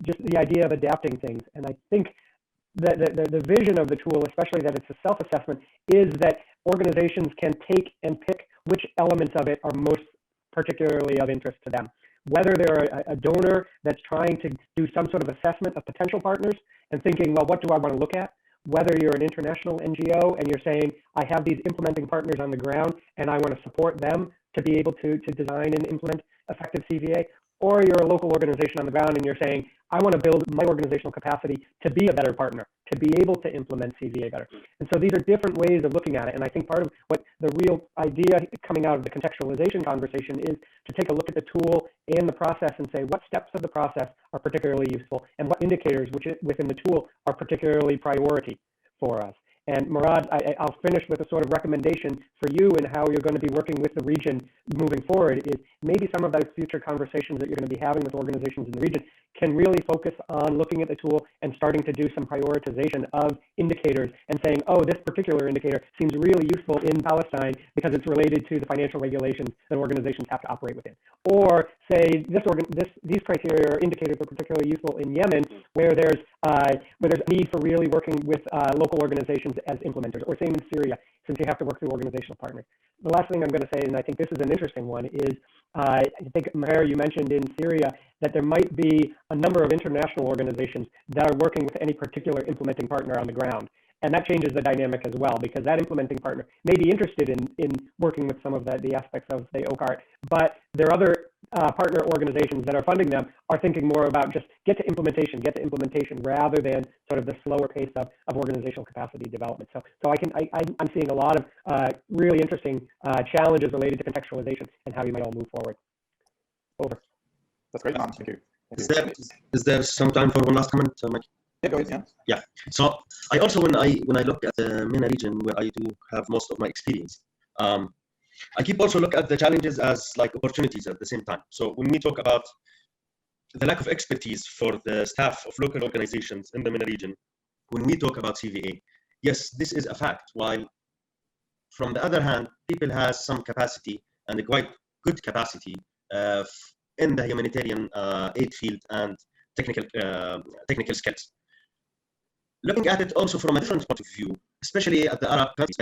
just the idea of adapting things. And I think that the vision of the tool, especially that it's a self-assessment, is that organizations can take and pick which elements of it are most particularly of interest to them. Whether they're a donor that's trying to do some sort of assessment of potential partners and thinking, well, what do I want to look at? Whether you're an international NGO and you're saying, I have these implementing partners on the ground and I want to support them to be able to design and implement effective CVA, or you're a local organization on the ground and you're saying, I want to build my organizational capacity to be a better partner, to be able to implement CVA better. And so these are different ways of looking at it. And I think part of what the real idea coming out of the contextualization conversation is to take a look at the tool and the process and say what steps of the process are particularly useful and what indicators within the tool are particularly priority for us. And Murad, I'll finish with a sort of recommendation for you and how you're going to be working with the region moving forward is maybe some of those future conversations that you're going to be having with organizations in the region can really focus on looking at the tool and starting to do some prioritization of indicators and saying, oh, this particular indicator seems really useful in Palestine because it's related to the financial regulations that organizations have to operate within. Or say these criteria or indicators are particularly useful in Yemen, where there's a need for really working with local organizations as implementers, or same in Syria, since you have to work through organizational partners. The last thing I'm going to say, and I think this is an interesting one, is I think, Maher, you mentioned in Syria that there might be a number of international organizations that are working with any particular implementing partner on the ground. And that changes the dynamic as well, because that implementing partner may be interested in working with some of the aspects of the OCRT, but their other partner organizations that are funding them are thinking more about just get to implementation, rather than sort of the slower pace of organizational capacity development. So I'm seeing a lot of really interesting challenges related to contextualization and how you might all move forward. Over. That's great. Thank you. Is there some time for one last comment, Mike? Yeah, go ahead. Yeah. So I also, when I look at the MENA region, where I do have most of my experience, I keep also look at the challenges as like opportunities at the same time. So when we talk about the lack of expertise for the staff of local organizations in the MENA region, when we talk about CVA, yes, this is a fact. While from the other hand, people has some capacity, and a quite good capacity in the humanitarian aid field and technical skills. Looking at it also from a different point of view, especially at the Arab countries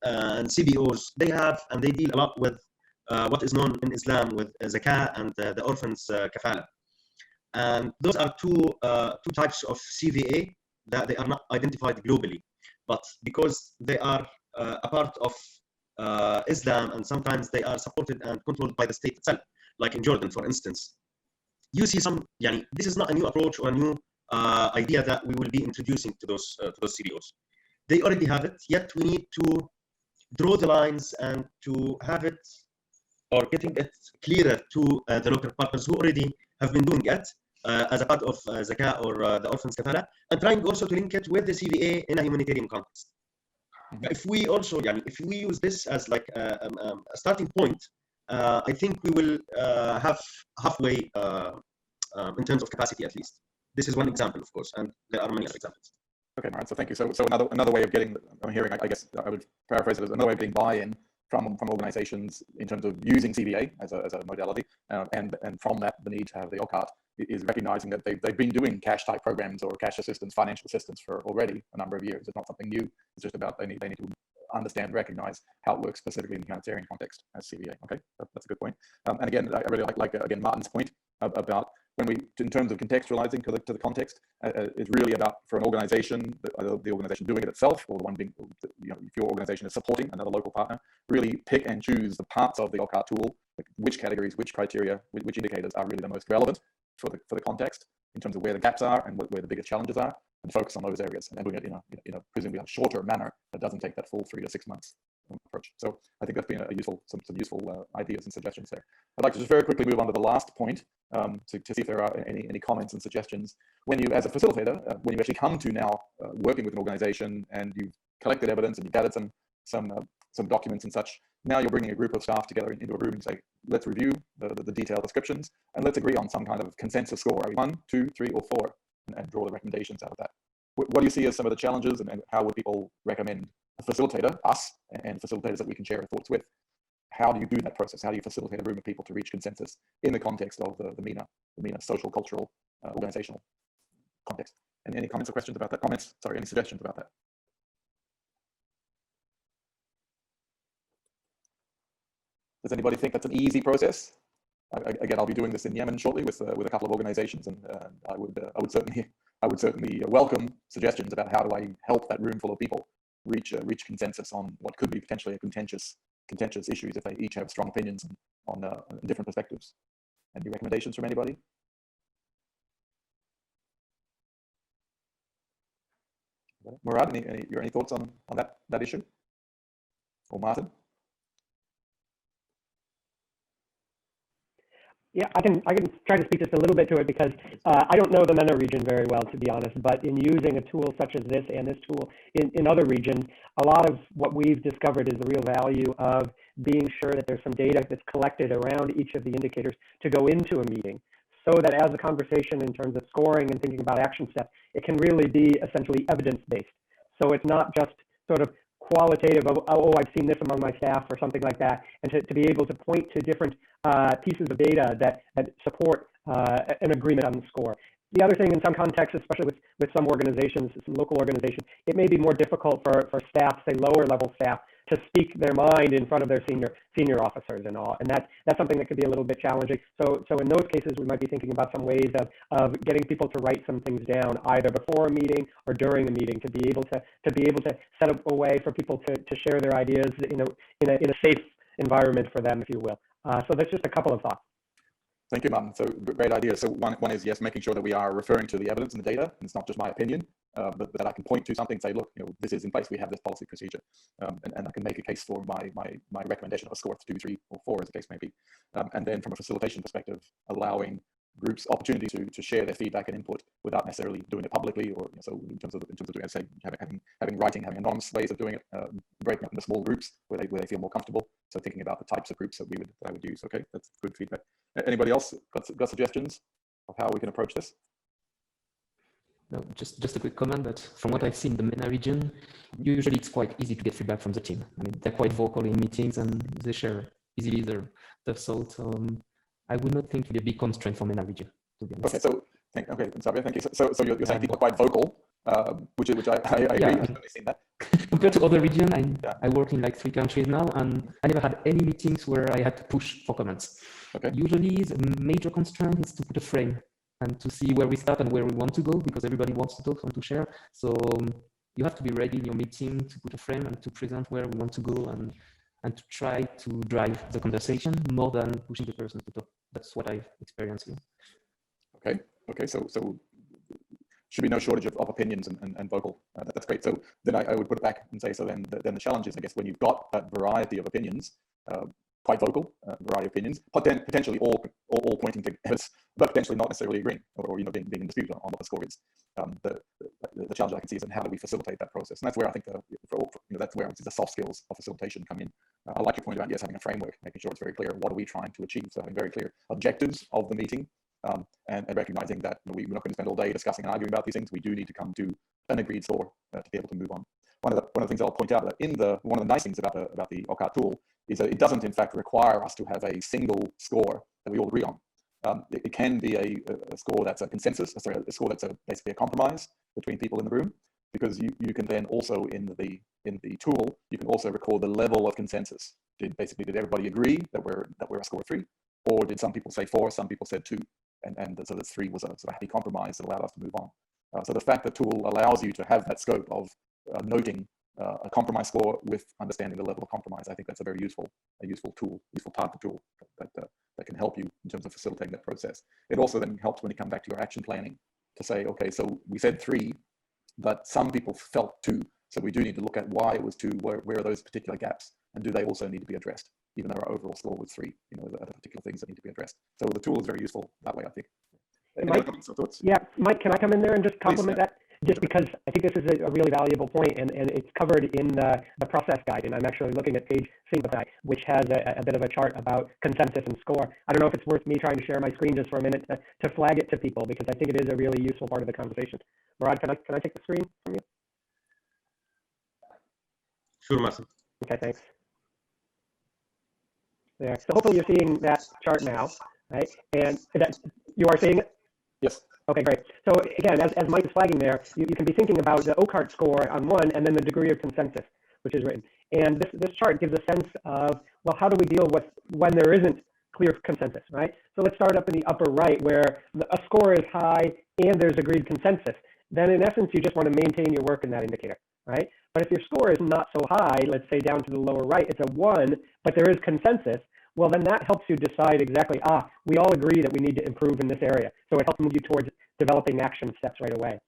and CBOs, they have and they deal a lot with what is known in Islam with zakah and the orphans kafala. And those are two types of CVA that they are not identified globally, but because they are a part of Islam, and sometimes they are supported and controlled by the state itself, like in Jordan, for instance. You see some, this is not a new approach or a new idea that we will be introducing to those CBOs. They already have it, yet we need to draw the lines and to have it, or getting it clearer to the local partners who already have been doing it as a part of zakah or the orphans kafala, and trying also to link it with the CVA in a humanitarian context. If we also, if we use this as like a starting point, I think we will have halfway in terms of capacity, at least. This is one example, of course, and there are many other examples. Okay, Maran, so thank you. So another way of getting, I'm hearing, I guess I would paraphrase it as another way of getting buy-in from organizations in terms of using CVA as a modality, and from that, the need to have the OCRT is recognizing that they've been doing cash type programs or cash assistance, financial assistance for already a number of years. It's not something new. It's just about they need to understand, recognize how it works specifically in the humanitarian context as CVA. Okay, that's a good point. And again, I really like again Martin's point about when we, in terms of contextualizing to the context, it's really about, for an organization, the organization doing it itself, or the one being, if your organization is supporting another local partner, really pick and choose the parts of the OCRT tool, like which categories, which criteria, which indicators are really the most relevant for the context in terms of where the gaps are and where the biggest challenges are, and focus on those areas, and then doing it in a presumably a shorter manner that doesn't take that full 3 to 6 months approach. So I think that's been some useful ideas and suggestions there. I'd like to just very quickly move on to the last point to see if there are any comments and suggestions. When you, as a facilitator, when you actually come to now working with an organization and you've collected evidence and you've gathered some documents and such, now you're bringing a group of staff together into a room and say, let's review the detailed descriptions and let's agree on some kind of consensus score. Are we 1, 2, 3, or 4? And draw the recommendations out of that. What do you see as some of the challenges, and how would people recommend a facilitator, us, and facilitators that we can share our thoughts with? How do you do that process? How do you facilitate a room of people to reach consensus in the context of the MENA social, cultural, organizational context? And any comments or questions about that? Any suggestions about that? Does anybody think that's an easy process? Again, I'll be doing this in Yemen shortly with a couple of organizations, and I would certainly welcome suggestions about how do I help that room full of people reach consensus on what could be potentially a contentious issues if they each have strong opinions on different perspectives. Any recommendations from anybody? Murad, any thoughts on that issue? Or Martin? Yeah, I can try to speak just a little bit to it, because I don't know the MENA region very well, to be honest, but in using a tool such as this and this tool in other regions, a lot of what we've discovered is the real value of being sure that there's some data that's collected around each of the indicators to go into a meeting, so that as a conversation in terms of scoring and thinking about action steps, it can really be essentially evidence-based. So it's not just sort of qualitative of, oh, I've seen this among my staff or something like that, and to be able to point to different pieces of data that support an agreement on the score. The other thing in some contexts, especially with some organizations, some local organizations, it may be more difficult for staff, say lower level staff, to speak their mind in front of their senior officers and all. And that's something that could be a little bit challenging. So in those cases, we might be thinking about some ways of getting people to write some things down either before a meeting or during a meeting to be able to set up a way for people to share their ideas in a safe environment for them, if you will. So that's just a couple of thoughts. Thank you, Martin. So great idea. So one is, yes, making sure that we are referring to the evidence and the data, and it's not just my opinion, but that I can point to something and say, look, this is in place, we have this policy procedure, and I can make a case for my recommendation of a score of 2, 3, or 4, as the case may be. And then from a facilitation perspective, allowing groups opportunity to share their feedback and input without necessarily doing it publicly, or so in terms of doing, as I say, having writing, having anonymous ways of doing it, breaking up into small groups where they feel more comfortable. So thinking about the types of groups that I would use. Okay, that's good feedback. Anybody else got suggestions of how we can approach this? No, just a quick comment that from what I've seen in the MENA region, usually it's quite easy to get feedback from the team. I mean, they're quite vocal in meetings and they share easily their thoughts. I would not think it would be a big constraint for MENA region, to be honest. Okay, so Xavier, thank you. So you're saying people are quite vocal, which I agree. Yeah, I've definitely seen that. Compared to other regions, I work in like 3 countries now, and I never had any meetings where I had to push for comments. Okay. Usually, the major constraint is to put a frame and to see where we start and where we want to go, because everybody wants to talk and to share. So you have to be ready in your meeting to put a frame and to present where we want to go and to try to drive the conversation more than pushing the person to talk. That's what I've experienced here. Okay. So should be no shortage of opinions and vocal. That's great. So then I would put it back and say, so then the challenge is, I guess, when you've got that variety of opinions, quite vocal, variety of opinions, but then potentially all pointing to evidence, but potentially not necessarily agreeing or being in dispute on what the score is. The challenge I can see is in how do we facilitate that process, and that's where I think that's where the soft skills of facilitation come in. I like your point about, yes, having a framework, making sure it's very clear what are we trying to achieve, so having very clear objectives of the meeting, and recognizing that we're not going to spend all day discussing and arguing about these things. We do need to come to an agreed score to be able to move on. One of the things I'll point out that one of the nice things about the OCRT tool is that it doesn't in fact require us to have a single score that we all agree on. It can be a score that's a consensus, a score that's basically a compromise between people in the room, because you can then also in the tool you can also record the level of consensus. Did everybody agree that we're a score 3, or did some people say 4, some people said 2, and so the 3 was a sort of happy compromise that allowed us to move on. So the fact that tool allows you to have that scope of noting a compromise score with understanding the level of compromise, I think that's a very useful tool, useful part of the tool that can help you in terms of facilitating that process. It also then helps when you come back to your action planning to say, okay, so we said 3, but some people felt 2, so we do need to look at why it was 2. Where are those particular gaps, and do they also need to be addressed, even though our overall score was 3? Are there particular things that need to be addressed? So the tool is very useful that way, I think. Mike, yeah, Mike, can I come in there and just compliment that? Just because I think this is a really valuable point, and it's covered in the process guide, and I'm actually looking at page 5, which has a bit of a chart about consensus and score. I don't know if it's worth me trying to share my screen just for a minute to flag it to people, because I think it is a really useful part of the conversation. Murad, can I take the screen from you? Sure, Martin. Okay, thanks. There. So hopefully you're seeing that chart now, right? And that you are seeing it? Yes. Okay, great. So again, as Mike is flagging there, you can be thinking about the OCRT score on one, and then the degree of consensus, which is written. And this chart gives a sense of, well, how do we deal with when there isn't clear consensus, right? So let's start up in the upper right, where a score is high and there's agreed consensus. Then in essence, you just want to maintain your work in that indicator, right? But if your score is not so high, let's say down to the lower right, it's a 1, but there is consensus, well, then that helps you decide exactly, we all agree that we need to improve in this area. So it helps move you towards developing action steps right away.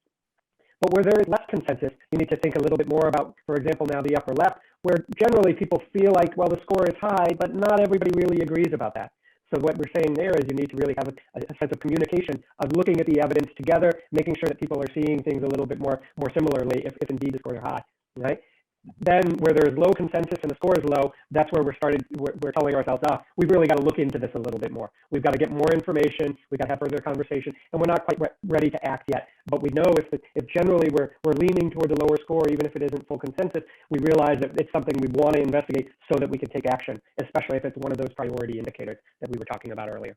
But where there is less consensus, you need to think a little bit more about, for example, now the upper left, where generally people feel like, well, the score is high, but not everybody really agrees about that. So what we're saying there is you need to really have a sense of communication, of looking at the evidence together, making sure that people are seeing things a little bit more similarly if indeed the scores are high, right? then where there's low consensus and the score is low, that's where we're telling ourselves, we've really got to look into this a little bit more. We've got to get more information. We've got to have further conversation, and we're not quite ready to act yet. But we know if generally we're leaning toward the lower score, even if it isn't full consensus, we realize that it's something we want to investigate so that we can take action, especially if it's one of those priority indicators that we were talking about earlier.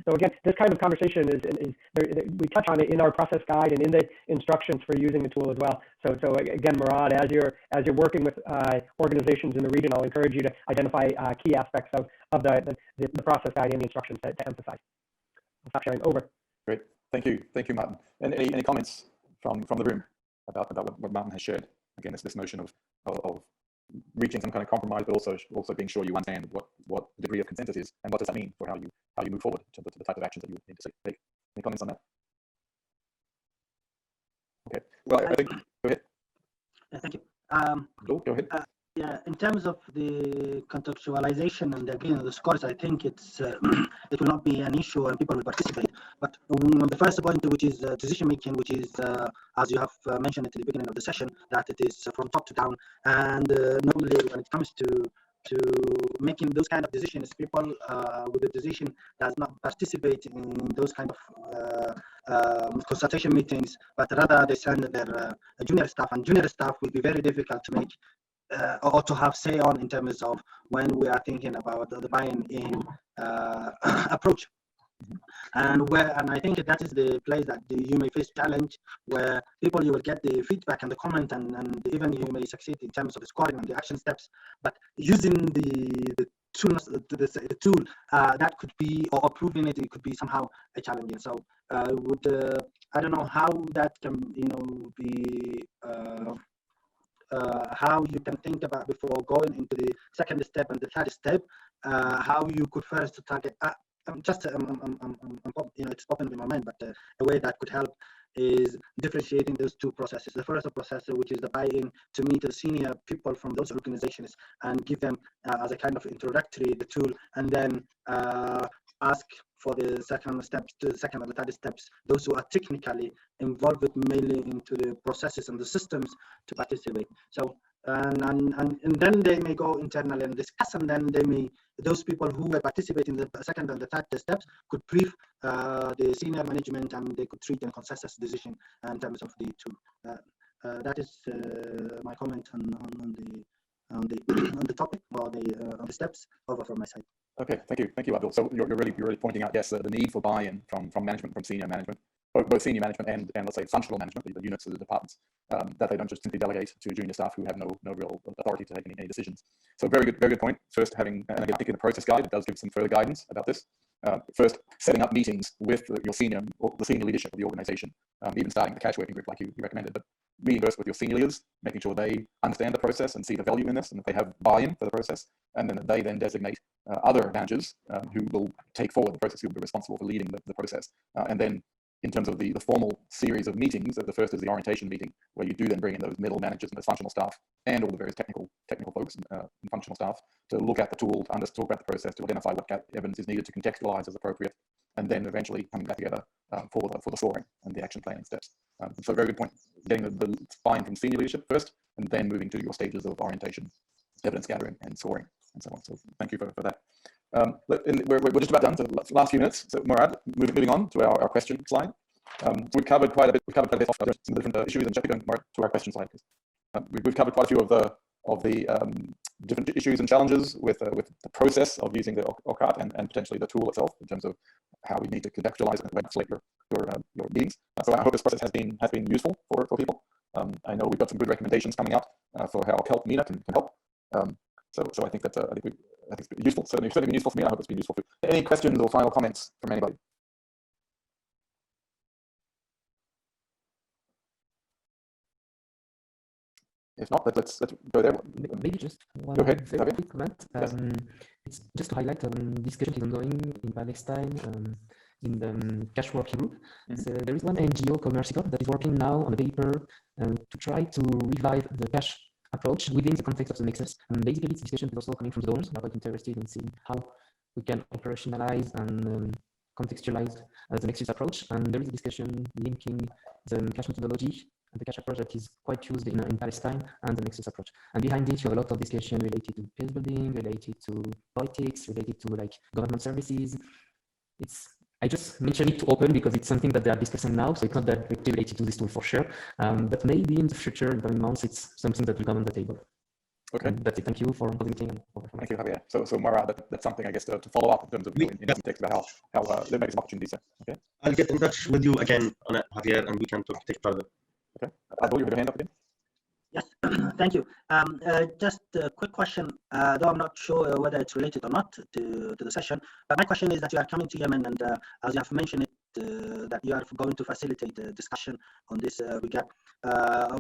So again, this kind of conversation we touch on it in our process guide and in the instructions for using the tool as well. So again, Murad, as you're working with organizations in the region, I'll encourage you to identify key aspects of the process guide and the instructions to emphasize. I'll stop sharing. Over. Great, thank you, Martin. And any comments from the room about what Martin has shared? Again, it's this notion of reaching some kind of compromise, but also being sure you understand what the degree of consensus is, and what does that mean for how you move forward to the type of actions that you need to take. Any comments on that? Okay. Well, I think go ahead. Thank you. Go ahead. Yeah, in terms of the contextualization and again the scores, I think it will not be an issue and people will participate. But on the first point, which is decision making, which is as you have mentioned at the beginning of the session, that it is from top to down, and normally when it comes to making those kind of decisions, people with a decision does not participate in those kind of consultation meetings, but rather they send their junior staff, and junior staff will be very difficult to make or to have say on in terms of when we are thinking about the buy-in approach. And I think that is the place that you may face challenge, where you will get the feedback and the comment, and even you may succeed in terms of the scoring and the action steps, but using the tool that could be, or approving it could be somehow a challenging. So I don't know how that can be how you can think about before going into the second step and the third step, how you could first target. It's popping in my mind, but a way that could help is differentiating those two processes. The first process, which is the buy-in to meet the senior people from those organizations and give them as a kind of introductory the tool, and then ask for the second steps, to the second and the third steps, those who are technically involved mainly into the processes and the systems to participate. So and then they may go internally and discuss, and then those people who will participate in the second and the third steps could brief the senior management, and they could treat a consensus decision in terms of the tool. That is my comment on the topic, or on the steps. Over from my side. Okay, thank you, Abdul. So you're really pointing out, yes, the need for buy-in from management, from senior management, both senior management and let's say functional management, the units of the departments, that they don't just simply delegate to junior staff who have no real authority to take any decisions. So very good point. First, and again, I think in the process guide, it does give some further guidance about this. First, setting up meetings with the senior leadership of the organization, even starting the cash working group like you recommended, but meeting first with your senior leaders, making sure they understand the process and see the value in this, and that they have buy-in for the process, and then they designate other managers who will take forward the process, who will be responsible for leading the process. And then in terms of the formal series of meetings, the first is the orientation meeting, where you do then bring in those middle managers and those functional staff and all the various technical folks and functional staff to look at the tool, to talk about the process, to identify what evidence is needed, to contextualize as appropriate, and then eventually coming back together for the scoring and the action planning steps. So very good point, getting the buy-in from senior leadership first, and then moving to your stages of orientation, evidence gathering, and scoring, and so on. So thank you for that. We're just about done, so last few minutes. So Murad, moving on to our question slide. We've covered quite a bit. We've covered quite a bit of some different issues, and jumping to our question slide. We've covered quite a few of the different issues and challenges with the process of using the OCRT and potentially the tool itself, in terms of how we need to contextualize and select your meetings. So I hope this process has been useful for people. I know we've got some good recommendations coming out for how MENA can help. So I think that I think it's been useful. Certainly been useful for me. I hope it's been useful for you. Any questions or final comments from anybody? If not, let's go there. Maybe just one very quick comment. Yes. It's just to highlight discussion is ongoing in Palestine in the cash working group. Mm-hmm. So there is one NGO called MERCICOP that is working now on a paper to try to revive the cash approach within the context of the Nexus. And basically, this discussion is also coming from the donors. They are quite interested in seeing how we can operationalize and contextualize the Nexus approach. And there is a discussion linking the cash methodology the cash approach that is quite used in Palestine, and the Nexus approach. And behind it, you have a lot of discussion related to peace building, related to politics, related to like government services. I just mention it to open because it's something that they are discussing now, so it's not directly related to this tool for sure. But maybe in the future, in the coming months, it's something that will come on the table. Okay. And that's it. Thank you for presenting. Thank you, Javier. So Murad, that's something I guess to follow up in terms of in context about how there may be some opportunities there. Okay. I'll get in touch with you again on it, Javier, and we can take further. Okay. Abdul, you have your hand up again. Yes, thank you. Just a quick question, though I'm not sure whether it's related or not to the session. But my question is that you are coming to Yemen, and as you have mentioned it, that you are going to facilitate the discussion on this regard.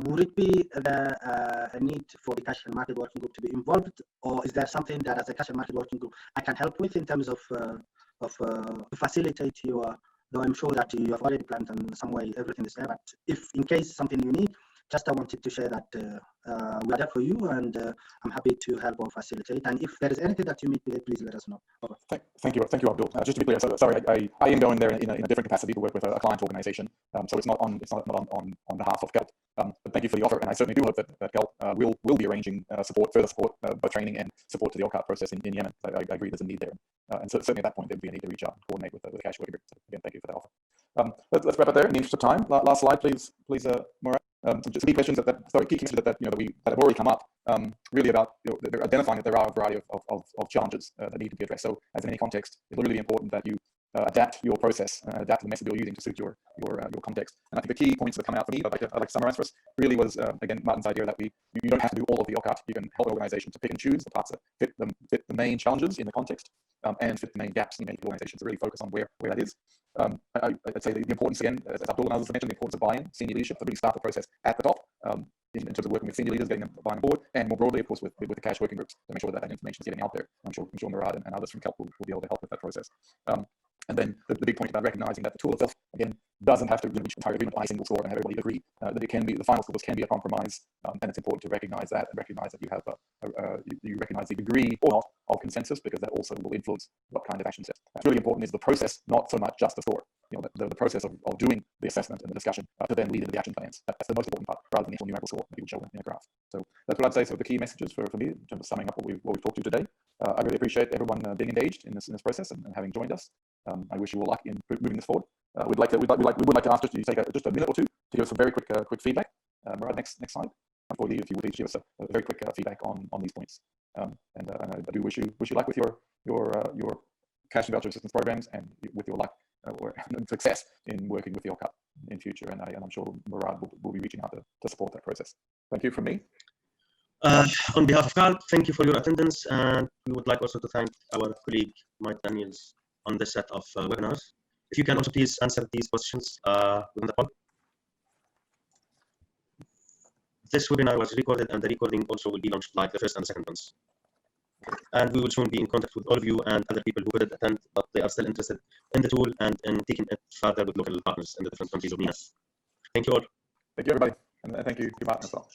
Would it be a need for the Cash and Market Working Group to be involved, or is there something that, as a Cash and Market Working Group, I can help with in terms of to facilitate your? Though I'm sure that you have already planned in some way everything is there, but if in case something you need, just I wanted to share that we are there for you, and I'm happy to help or facilitate. And if there is anything that you need with it, please let us know. Over. Thank you, Abdul. Just to be clear, so sorry, I am going there in a different capacity to work with a client organization. So it's not on behalf of GELP. But thank you for the offer, and I certainly do hope that GELP will be arranging further support, both training and support to the OCRT process in Yemen. I agree there's a need there, and so certainly at that point there would be a need to reach out and coordinate with the cash working group. So again, thank you for that offer. Let's wrap up there in the interest of time. Last slide, please, Murad. Some key questions that have already come up, really about they're identifying that there are a variety of challenges that need to be addressed. So as in any context, it's really important that you adapt your process, adapt the method you're using to suit your context. And I think the key points that come out for me, I'd like to summarize for us, really was again Martin's idea that you don't have to do all of the OCRT. You can help an organization to pick and choose the parts that fit the main challenges in the context and fit the main gaps in the organization to really focus on where that is. I'd say the importance, again, as Abdul and others have mentioned, the importance of buy-in, senior leadership, to really start the process at the top in terms of working with senior leaders, getting them buying on board, and more broadly, of course, with the cash working groups to make sure that information is getting out there. I'm sure Murad and others from CELP will be able to help with that process. And then the big point about recognizing that the tool itself, again, doesn't have to reach entire agreement by a single sword and have everybody agree. That it can be, the final scores can be a compromise, and it's important to recognize that and recognize that you have you recognize the degree or not of consensus, because that also will influence what kind of action steps. What's really important is the process, not so much just the score. The process of doing the assessment and the discussion to then lead into the action plans. That's the most important part, rather than the numerical score that you would show in a graph. So that's what I'd say. So the key messages for me in terms of summing up what we've talked to today. I really appreciate everyone being engaged in this process and having joined us. I wish you all luck in moving this forward. We would like to ask you to take just a minute or two to give us some very quick feedback. Murad, next slide. Before you leave, if you would each give us a very quick feedback on these points. And I do wish you luck with your cash and voucher assistance programs, and with your luck or success in working with the OCRT in future. And I'm sure Murad will be reaching out to support that process. Thank you from me. On behalf of CELP, thank you for your attendance, and we would like also to thank our colleague Mike Daniels on this set of webinars. If you can also please answer these questions within the call. This webinar was recorded, and the recording also will be launched like the first and the second ones. And we will soon be in contact with all of you and other people who couldn't attend, but they are still interested in the tool and in taking it further with local partners in the different countries of MENA. Thank you all. Thank you, everybody. And thank you, Martin, as well.